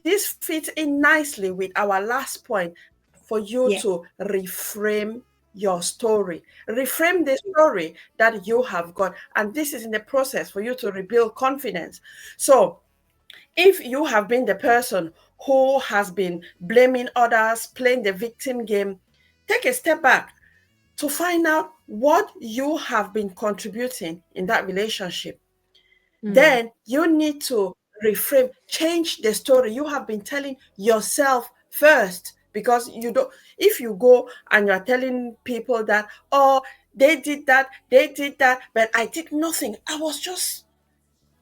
this fits in nicely with our last point, for you to reframe Yeah. your story. Reframe the story that you have got. And this is in the process for you to rebuild confidence. So if you have been the person who has been blaming others, playing the victim game, take a step back to find out what you have been contributing in that relationship. Then Mm. you need to reframe, change the story you have been telling yourself first. Because you don't, if you go and you're telling people that, oh, they did that, but I did nothing, I was just,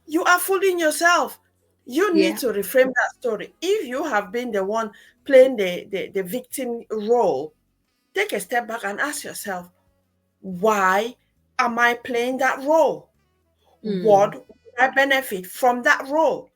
you are fooling yourself. You need Yeah. to reframe that story. If you have been the one playing the victim role, take a step back and ask yourself, why am I playing that role? Mm. What would I benefit from that role?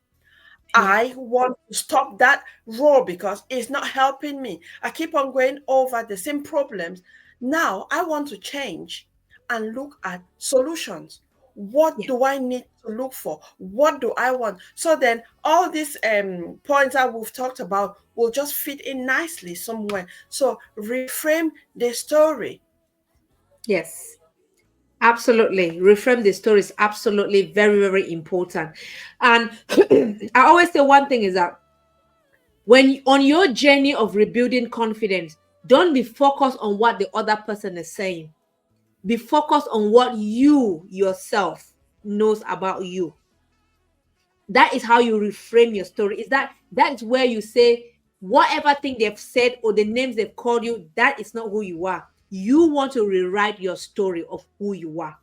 Yeah. I want to stop that role because it's not helping me. I keep on going over the same problems. Now I want to change and look at solutions. What Yeah. do I need to look for? What do I want? So then all these points that we've talked about will just fit in nicely somewhere. So reframe the story. Yes. Absolutely. Reframe the story is absolutely very, very important. And I always say one thing is that when on your journey of rebuilding confidence, don't be focused on what the other person is saying. Be focused on what you yourself knows about you. That is how you reframe your story. Is that is where you say whatever thing they've said or the names they've called you, that is not who you are. You want to rewrite your story of who you are.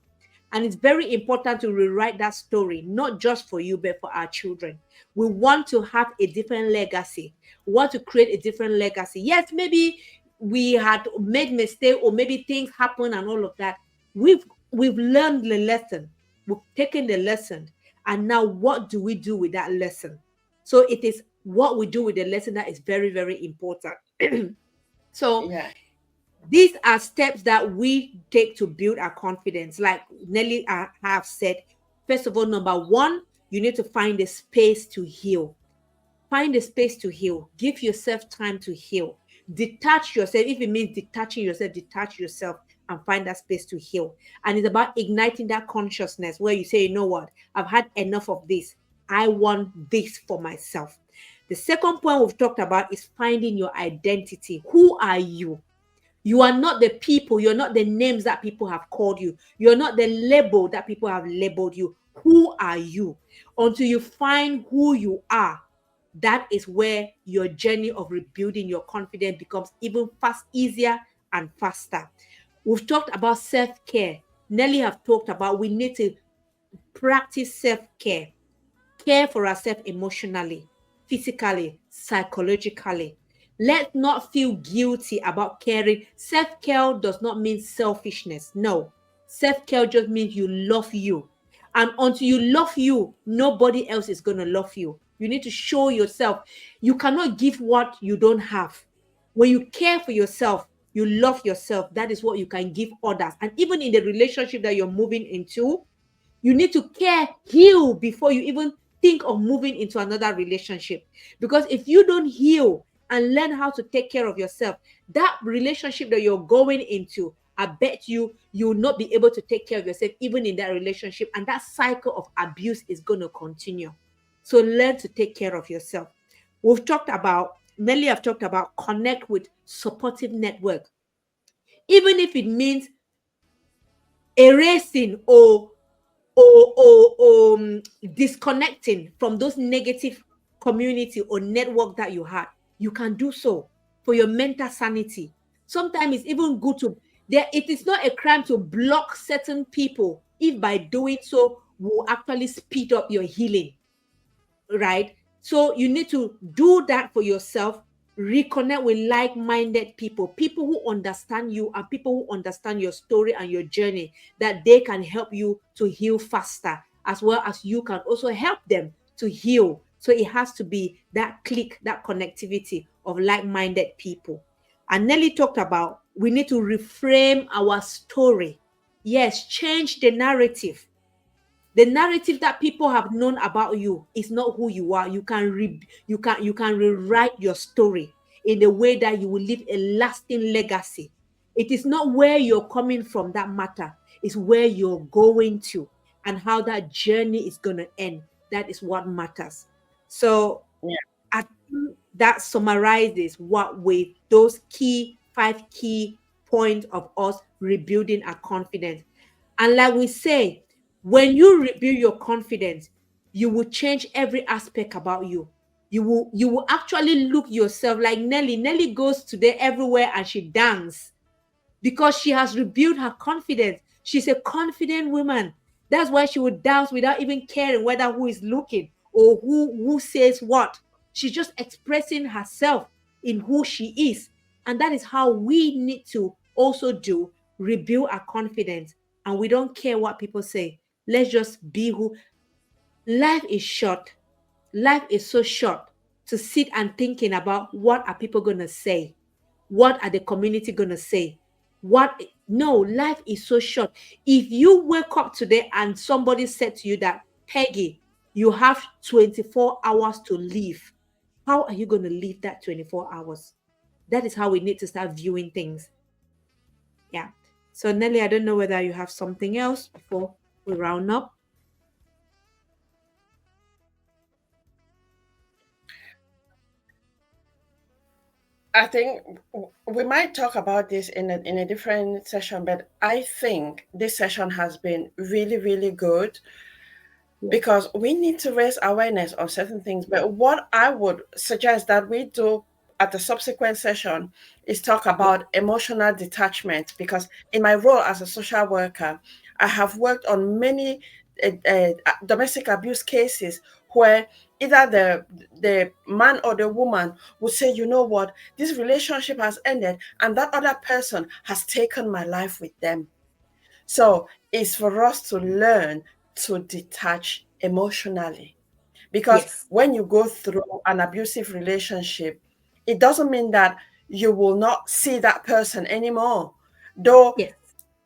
And it's very important to rewrite that story, not just for you, but for our children. We want to have a different legacy. We want to create a different legacy. Yes, maybe we had made mistake or maybe things happen and all of that. We've learned the lesson. We've taken the lesson. And now what do we do with that lesson? So it is what we do with the lesson that is very, very important. So Yeah. these are steps that we take to build our confidence. Like Nelly have said, first of all, number one, you need to find a space to heal. Find a space to heal. Give yourself time to heal. Detach yourself. If it means detach yourself and find that space to heal. And it's about igniting that consciousness where you say, you know what, I've had enough of this. I want this for myself. The second point we've talked about is finding your identity. Who are you? You are not the people, you're not the names that people have called you, you're not the label that people have labeled you. Who are you? Until you find who you are, that is where your journey of rebuilding your confidence becomes even easier and faster. We've talked about self-care. Nelly have talked about we need to practice self-care. Care for ourselves emotionally, physically, psychologically. Let's not feel guilty about caring. Self care does not mean selfishness. No. Self care just means you love you. And until you love you, nobody else is going to love you. You need to show yourself. You cannot give what you don't have. When you care for yourself, you love yourself. That is what you can give others. And even in the relationship that you're moving into, you need to heal before you even think of moving into another relationship. Because if you don't heal and learn how to take care of yourself, that relationship that you're going into, I bet you will not be able to take care of yourself even in that relationship. And that cycle of abuse is going to continue. So learn to take care of yourself. We've talked about, Nelly have talked about connect with supportive network. even if it means erasing or disconnecting from those negative community or network that you had, you can do so for your mental sanity. Sometimes it's even good to there. It is not a crime to block certain people if by doing so will actually speed up your healing, right? So you need to do that for yourself. Reconnect with like-minded people, people who understand you and people who understand your story and your journey, that they can help you to heal faster, as well as you can also help them to heal. So it has to be that click, that connectivity of like-minded people. And Nelly talked about we need to reframe our story. Yes, change the narrative. The narrative that people have known about you is not who you are. You can rewrite your story in a way that you will leave a lasting legacy. It is not where you're coming from that matter, it's where you're going to and how that journey is going to end. That is what matters. So Yeah. I think that summarizes what with those key five key points of us rebuilding our confidence. And like we say, when you rebuild your confidence, you will change every aspect about you. You will actually look yourself like Nelly. Nelly goes today everywhere and she dance because she has rebuilt her confidence. She's a confident woman. That's why she would dance without even caring whether who is looking or who says what. She's just expressing herself in who she is. And that is how we need to also do, rebuild our confidence. And we don't care what people say. Let's just be who. Life is short. Life is so short to sit and thinking about what are people going to say, what are the community going to say, what. No, life is so short. If you wake up today and somebody said to you that, Peggy, you have 24 hours to live, how are you going to live that 24 hours? That is how we need to start viewing things. Yeah. So Nelly, I don't know whether you have something else before we round up. I think we might talk about this in a different session, but I think this session has been really, really good Yes. because we need to raise awareness on certain things. But what I would suggest that we do at the subsequent session is talk Yeah. about emotional detachment, because in my role as a social worker, I have worked on many domestic abuse cases where either the man or the woman would say, you know what, this relationship has ended and that other person has taken my life with them. So it's for us to learn to detach emotionally. Because Yes. when you go through an abusive relationship, it doesn't mean that you will not see that person anymore. Though, Yes.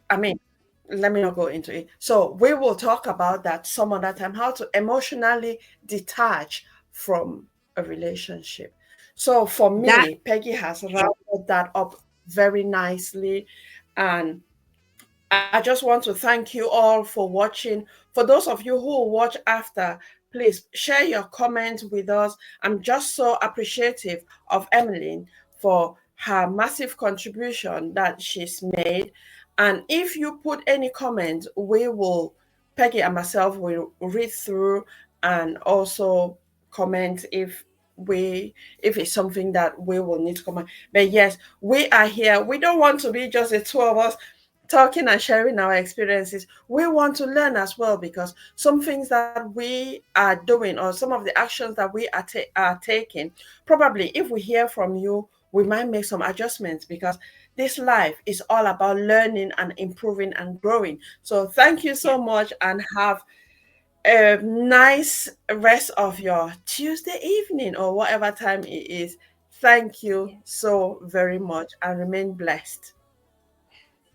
I mean, let me not go into it. So we will talk about that some other time, how to emotionally detach from a relationship. So for That. me, Peggy has rounded that up very nicely. And I just want to thank you all for watching. For those of you who will watch after, please share your comments with us. I'm just so appreciative of Emmeline for her massive contribution that she's made. And if you put any comments, Peggy and myself will read through and also comment if it's something that we will need to comment. But yes, we are here. We don't want to be just the two of us talking and sharing our experiences. We want to learn as well, because some things that we are doing or some of the actions that we are taking, probably if we hear from you, we might make some adjustments, because this life is all about learning and improving and growing. So thank you Yeah. so much and have a nice rest of your Tuesday evening or whatever time it is. Thank you Yeah. so very much and remain blessed.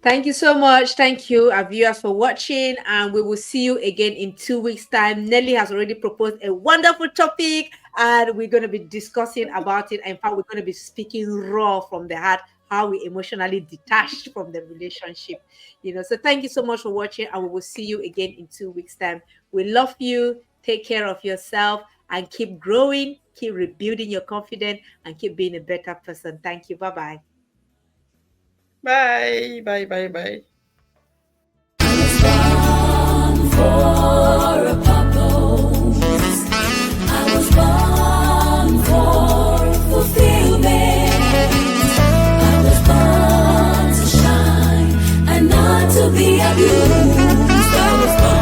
Thank you so much. Thank you, our viewers, for watching. And we will see you again in 2 weeks' time. Nelly has already proposed a wonderful topic, and we're going to be discussing about it. In fact, we're going to be speaking raw from the heart, how we emotionally detached from the relationship. So thank you so much for watching, and we will see you again in 2 weeks' time. We love you. Take care of yourself and keep growing, keep rebuilding your confidence, and keep being a better person. Thank you. Bye bye. Bye. Bye. Bye. Bye. Born for a purpose. I was born for fulfillment. I was born to shine and not to be abused. I was born